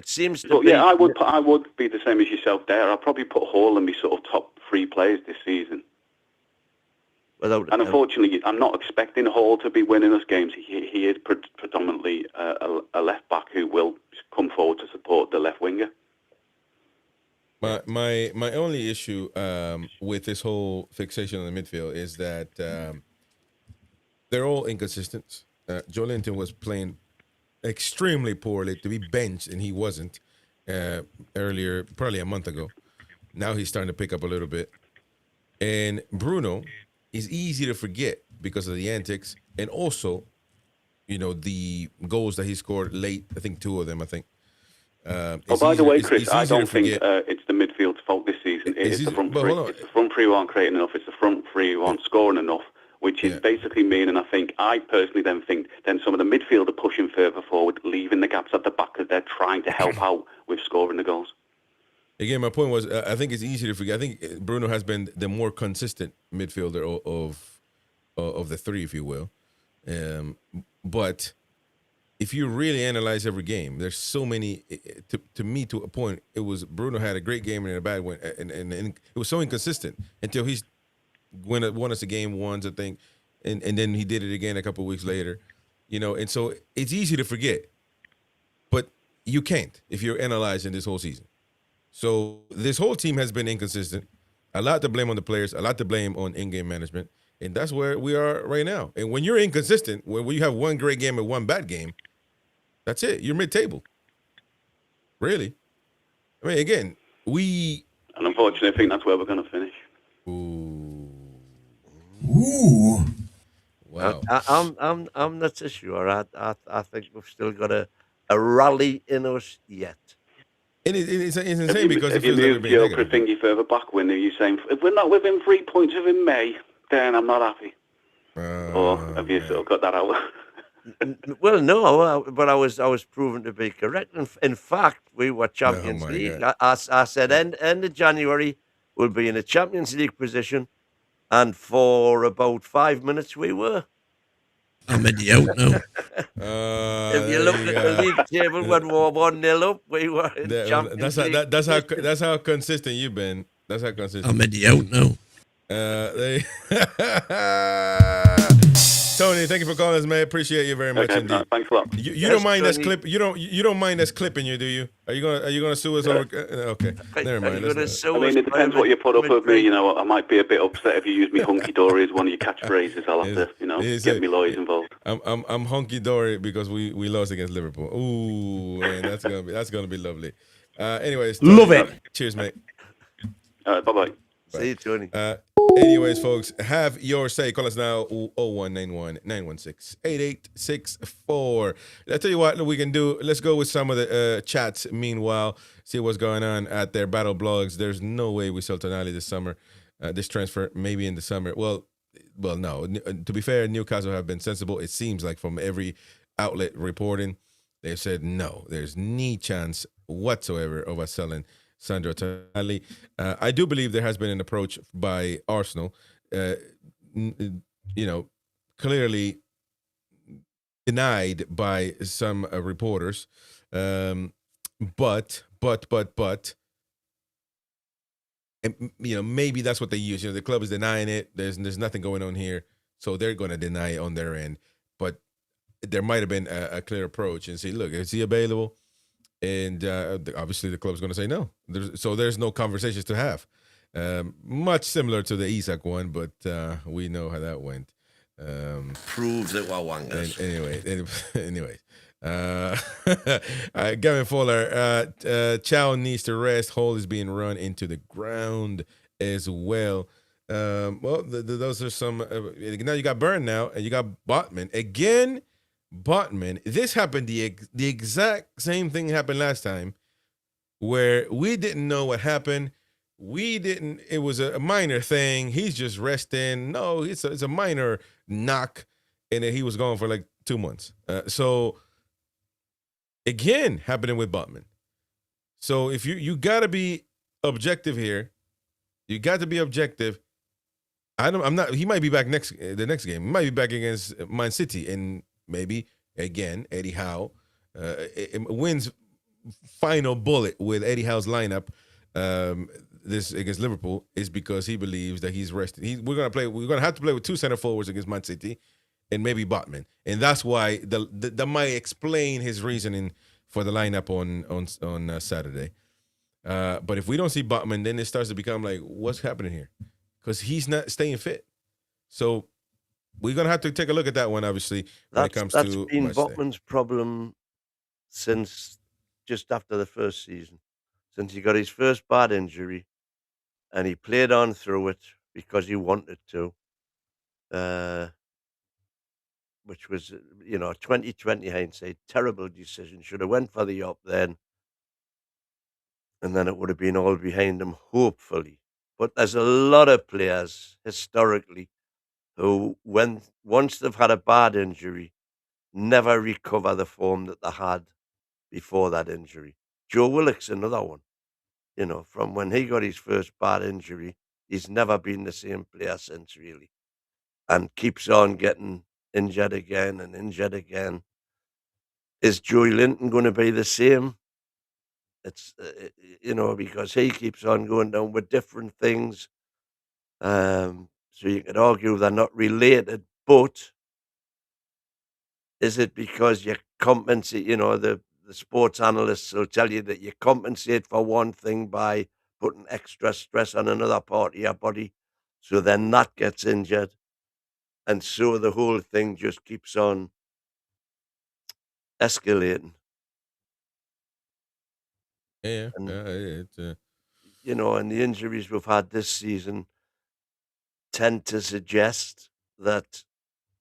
seems to be. Yeah, I would be the same as yourself there. I'd probably put Hall in my sort of top 3 players this season. And unfortunately, I'm not expecting Hall to be winning us games. He is predominantly a left back who will come forward to support the left winger. My only issue with this whole fixation on the midfield is that they're all inconsistent. Joe Linton was playing extremely poorly to be benched, and he wasn't earlier, probably a month ago. Now he's starting to pick up a little bit. And Bruno is easy to forget because of the antics and also, the goals that he scored late. I think 2 of them, by the way, Chris, I don't think it's the midfield's fault this season. It's the front three. It's the front three who aren't creating enough. It's the front three who aren't scoring enough, which is basically meaning, I personally think some of the midfield are pushing further forward, leaving the gaps at the back because they're trying to help out with scoring the goals. Again, my point was, I think it's easy to forget. I think Bruno has been the more consistent midfielder of the 3, if you will. But if you really analyze every game, there's so many. To me, to a point, it was Bruno had a great game and a bad one, and it was so inconsistent until he's won us a game once, I think, and then he did it again a couple of weeks later, And so it's easy to forget, but you can't if you're analyzing this whole season. So this whole team has been inconsistent. A lot to blame on the players, a lot to blame on in-game management. And that's where we are right now. And when you're inconsistent, when you have one great game and one bad game, that's it. You're mid-table. Really. I mean, again, and unfortunately, I think that's where we're going to finish. Ooh. Wow. I'm not so sure. I think we've still got a rally in us yet. And it's insane because if you moved your thingy further back, when are you saying if we're not within 3 points within May, then I'm not happy? Or have you sort of got that out? Well, no, but I was proven to be correct. In fact, we were Champions League. I said end of January we'll be in a Champions League position, and for about 5 minutes we were. I'm in the out now. If you look at the league table when we were 1-0 up, we were in Champions League. That's how consistent you've been. That's how consistent. I'm in the out now. Tony, thank you for calling us, man. Appreciate you very much indeed. Thanks a lot. You don't mind us clip? You don't mind us clipping you, do you? Are you gonna sue us over? Okay, never mind. It depends what you put up with me. You know, I might be a bit upset if you use me hunky dory as one of your catchphrases. I'll have to, get me lawyers involved. I'm hunky dory because we lost against Liverpool. Ooh, man, that's gonna be lovely. Anyways, Tony, love it. Cheers, mate. All right, bye. See you, Tony. Anyways, folks, have your say. Call us now, 0191-916-8864. I'll tell you what we can do. Let's go with some of the chats. Meanwhile, see what's going on at their battle blogs. There's no way we sell Tonali this summer, this transfer, maybe in the summer. Well, no. To be fair, Newcastle have been sensible. It seems like from every outlet reporting, they've said no. There's no chance whatsoever of us selling Sandro Tonali. I do believe there has been an approach by Arsenal, clearly denied by some reporters. But, maybe that's what they use. The club is denying it. There's nothing going on here, so they're going to deny it on their end. But there might have been a clear approach and say, look, is he available? And obviously the club's going to say no. There's no conversations to have. Much similar to the Isak one, but we know how that went. Proves that we're wangers. Anyway. Gavin Fowler, Chow needs to rest. Hall is being run into the ground as well. Those are some. Now you got Byrne now, and you got Botman. Again, Botman, this happened, the exact same thing happened last time where we didn't know what happened. It was a minor thing. He's just resting. No, it's a minor knock, and then he was gone for like 2 months. So, again, happening with Botman. So, if you got to be objective here, you got to be objective. I'm not. He might be back the next game. He might be back against Man City, and maybe, again, Eddie Howe wins final bullet with Eddie Howe's lineup this against Liverpool is because he believes that he's rested. We're gonna have to play with two center forwards against Man City and maybe Botman. And that's why that might explain his reasoning for the lineup on Saturday. But if we don't see Botman, then it starts to become like, what's happening here? Because he's not staying fit. So we're going to have to take a look at that one, obviously, when it comes to... That's been Botman's problem since just after the first season. Since he got his first bad injury, and he played on through it because he wanted to, which was, 2020 hindsight, terrible decision. Should have went for the up then, and then it would have been all behind him, hopefully. But there's a lot of players, historically, who, once they've had a bad injury, never recover the form that they had before that injury. Joe Willock's another one. From when he got his first bad injury, he's never been the same player since, really, and keeps on getting injured again and injured again. Is Joey Linton going to be the same? It's, because he keeps on going down with different things. So you could argue they're not related, but is it because you compensate, the sports analysts will tell you that you compensate for one thing by putting extra stress on another part of your body, so then that gets injured. And so the whole thing just keeps on escalating. Yeah, And, it's you know, and the injuries we've had this season tend to suggest that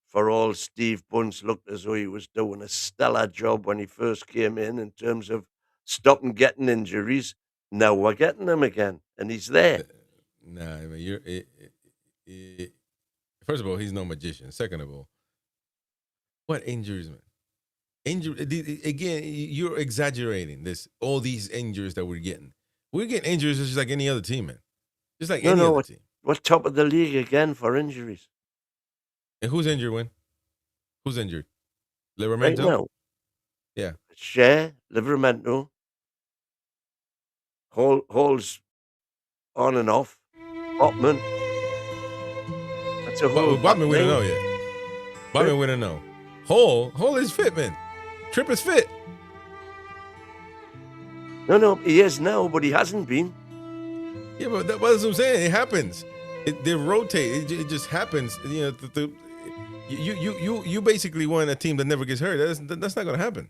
for all Steve Bunce looked as though he was doing a stellar job when he first came in terms of stopping getting injuries, now we're getting them again, and he's there. Nah, I mean, first of all, he's no magician. Second of all, what injuries, man? Again, you're exaggerating all these injuries that we're getting. We're getting injuries just like any other team, man. Just like any other team. We're top of the league again for injuries. And who's injured, Win? Who's injured? Livramento? Right now. Yeah. Shea, Livramento. Hall's on and off. Botman. That's a whole Botman we don't know yet. Botman we don't know. Hall is fit, man. Tripp is fit. No, he is now, but he hasn't been. Yeah, but that's what I'm saying. It happens. They rotate. It just happens. You know, you basically want a team that never gets hurt. That's not going to happen.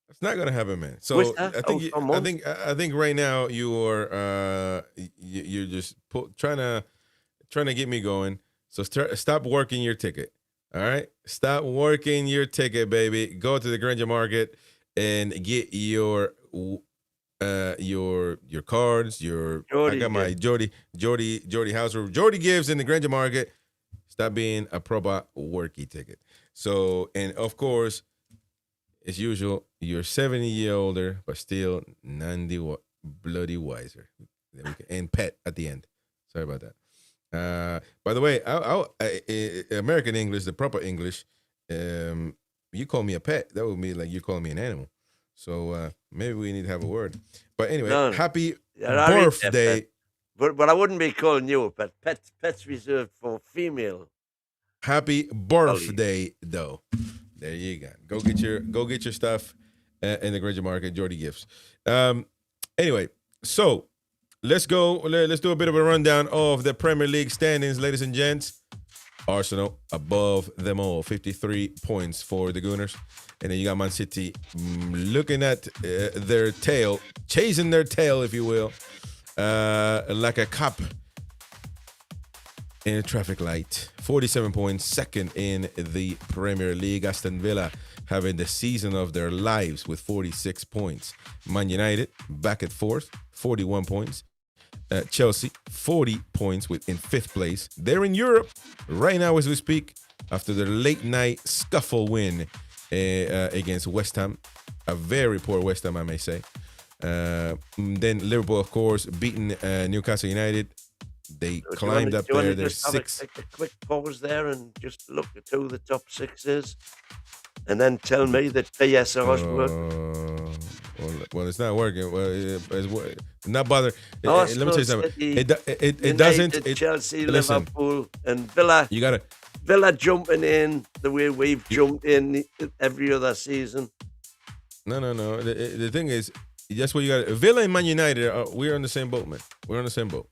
That's not going to happen, man. So I think right now you're just trying to get me going. So stop working your ticket. All right, stop working your ticket, baby. Go to the Granger Market and get your cards. I got my Jordy House. Jordy gives in the Granger Market. Stop being a proper worky ticket. So, and of course, as usual, you're 70 older, but still 90 bloody wiser. And pet at the end. Sorry about that. By the way, American English, the proper English, you call me a pet. That would mean like you calling me an animal. So maybe we need to have a word. But anyway, happy birthday. But I wouldn't be calling you a pet. Pet's reserved for female. Happy birthday, though. There you go. Go get your stuff in the Granger Market. Jordy Gifts. Anyway, so let's go. Let's do a bit of a rundown of the Premier League standings, ladies and gents. Arsenal above them all, 53 points for the Gunners. And then you got Man City looking at their tail, chasing their tail, if you will, like a cop in a traffic light. 47 points, second in the Premier League. Aston Villa having the season of their lives with 46 points. Man United back at fourth, 41 points. Chelsea, 40 points in fifth place. They're in Europe right now as we speak after their late night scuffle win against West Ham. A very poor West Ham, I may say. Then Liverpool, of course, beating Newcastle United. They climbed up there. They're six. A quick pause there and just look at who the top six is. And then tell me that PSR's working. Well, it's not working. Well, it's not bother. Let me tell you something. It doesn't. Chelsea, Liverpool, and Villa. You gotta. Villa jumping in the way we've jumped in every other season. No. The thing is, that's what you got. Villa and Man United, we're on the same boat, man. We're on the same boat.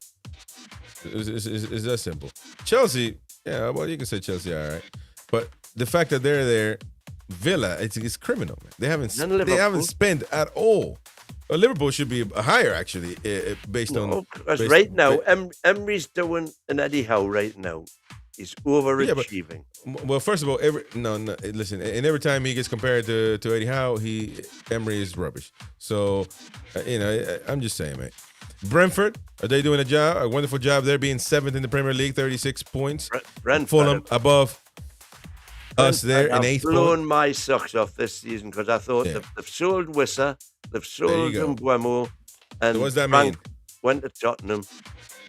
It's that simple. Chelsea, yeah, well, you can say Chelsea, all right. But the fact that they're there, Villa, it's criminal, man. They haven't spent at all. Well, Liverpool should be higher, actually, based on. Right now, Emery's doing an Eddie Howe right now. He's overachieving. Yeah, well, first of all, listen, and every time he gets compared to Eddie Howe, Emery is rubbish. So, I'm just saying, man. Brentford, are they doing a wonderful job? They're being seventh in the Premier League, 36 points. Fulham above us there in eighth. Blown my socks off this season because I thought they've sold Wissa, they've sold Mbuemo, and what does that Frank mean? Went to Tottenham.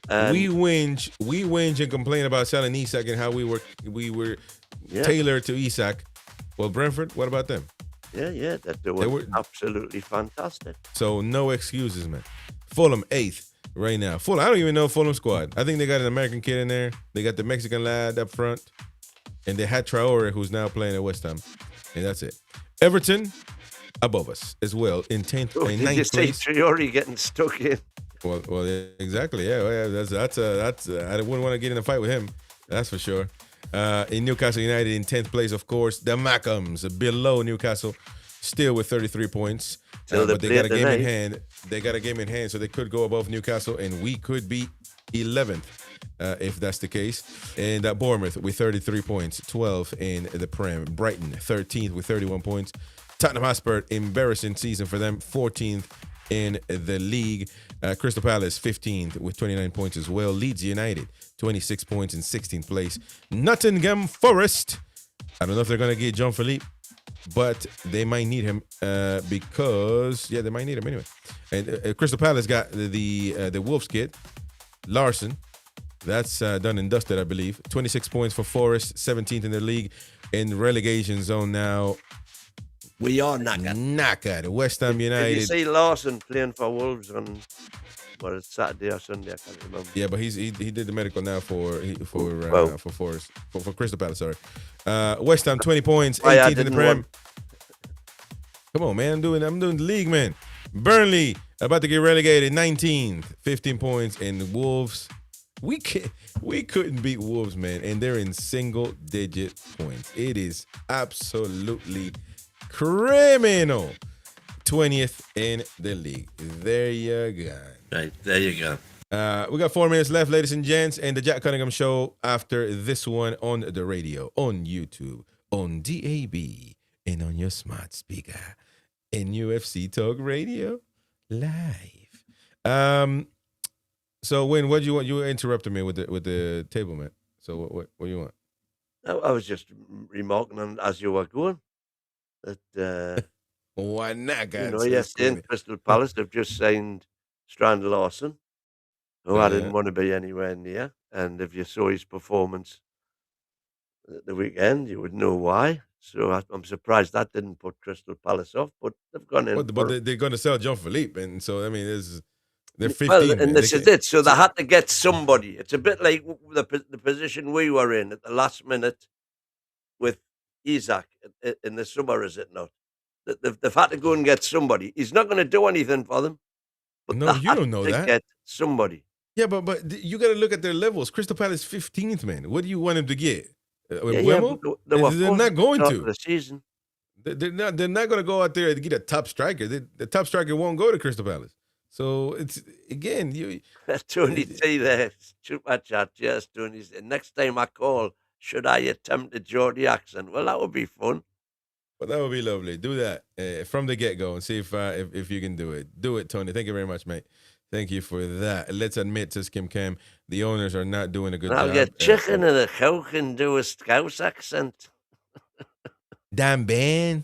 We whinge and complain about selling Isak and how we were tailored to Isak. Well, Brentford, what about them? Yeah, they were absolutely fantastic. So no excuses, man. Fulham eighth right now. Fulham, I don't even know Fulham squad. I think they got an American kid in there. They got the Mexican lad up front, and they had Traore, who's now playing at West Ham, and that's it. Everton above us as well in 10th and 9th place. Traore getting stuck in. Well, exactly. Yeah, that's. I wouldn't want to get in a fight with him. That's for sure. In Newcastle United in 10th place, of course, the Mackhams below Newcastle, still with 33 points. But they got a game in hand. They got a game in hand, so they could go above Newcastle, and we could be 11th if that's the case. And Bournemouth with 33 points, 12 in the Prem. Brighton 13th with 31 points. Tottenham Hotspur, embarrassing season for them, 14th in the league. Crystal Palace 15th with 29 points as well. Leeds United 26 points in 16th place. Nottingham Forest, I don't know if they're going to get Jean-Philippe, but they might need him because they might need him anyway. And Crystal Palace got the Wolves kid, Larson. That's done and dusted, I believe. 26 points for Forest, 17th in the league. In relegation zone now. We are knackered. West Ham United. Did you see Larson playing for Wolves on Saturday or Sunday? I can't remember. Yeah, but he did the medical now for Forest for Crystal Palace. Sorry, West Ham 20 points, 18th in the Prem. Come on, man, I'm doing the league, man. Burnley about to get relegated, 19th, 15 points, and Wolves. We couldn't beat Wolves, man, and they're in single-digit points. It is absolutely criminal. 20th in the league. There you go. Right, there you go. We got 4 minutes left, ladies and gents, and the Jack Cunningham Show after this one on the radio, on YouTube, on DAB, and on your smart speaker, NUFC Talk Radio live. So, Win, what do you want? You interrupted me with the table, man. So, what do you want? I was just remarking on as you were going that. Why not, guys? Yes, in Crystal Palace, they've just signed Strand Larson, who I didn't want to be anywhere near. And if you saw his performance at the weekend, you would know why. So I'm surprised that didn't put Crystal Palace off. But they've gone in. But they're going to sell Jean-Philippe, and so I mean, they're 15. Well, and this is it. So they had to get somebody. It's a bit like the position we were in at the last minute with Isaac in the summer, is it not? They've had to go and get somebody. He's not going to do anything for them. But no, you don't know that. Get somebody. Yeah, but you got to look at their levels. Crystal Palace 15th, man. What do you want him to get? They're not going to. The season. They're not going to go out there and get a top striker. The top striker won't go to Crystal Palace. So it's again you. Tony T there. Super chat. Yes, Tony. Next time I call, should I attempt a Geordie accent? Well, that would be fun. Well, that would be lovely. Do that from the get-go and see if you can do it. Do it, Tony. Thank you very much, mate. Thank you for that. Let's admit, says Kim Cam, the owners are not doing a good job. I'll get chicken and a cow can do a Scouse accent. Damn, Ben.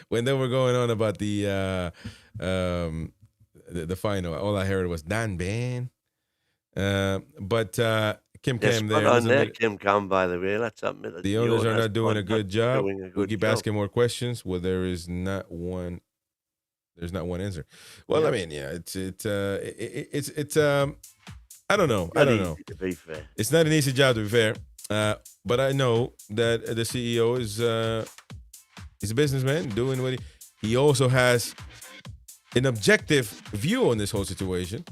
when they were going on about the final, all I heard was Dan Ben. But Kim Cam there. Kim Cam, by the way. Let's admit it. The owners are not doing a good job. We keep asking more questions. Well, there is not one. There's not one answer. Well, I mean, yeah, it's I don't know. To be fair, it's not an easy job to be fair. But I know that the CEO he's a businessman doing what he also has an objective view on this whole situation,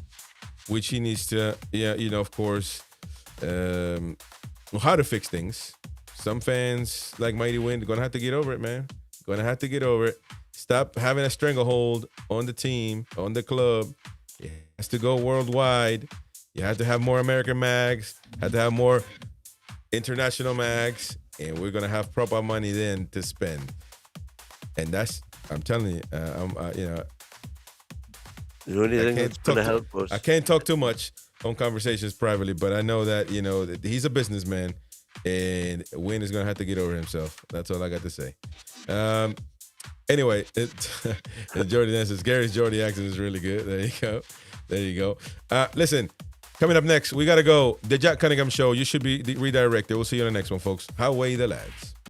which he needs to, of course, how to fix things. Some fans like Mighty Wind are going to have to get over it, man. Going to have to get over it. Stop having a stranglehold on the team, on the club. It has to go worldwide. You have to have more American mags, have to have more international mags, and we're going to have proper money then to spend. And that's, I'm telling you, the only thing that's going to help us. I can't talk too much on conversations privately, but I know that, that he's a businessman, and Win is going to have to get over himself. That's all I got to say. Anyway, Jordy says Gary's Jordy accent is really good. There you go. Listen, coming up next, we got to go. The Jack Cunningham Show. You should be redirected. We'll see you on the next one, folks. How way the lads.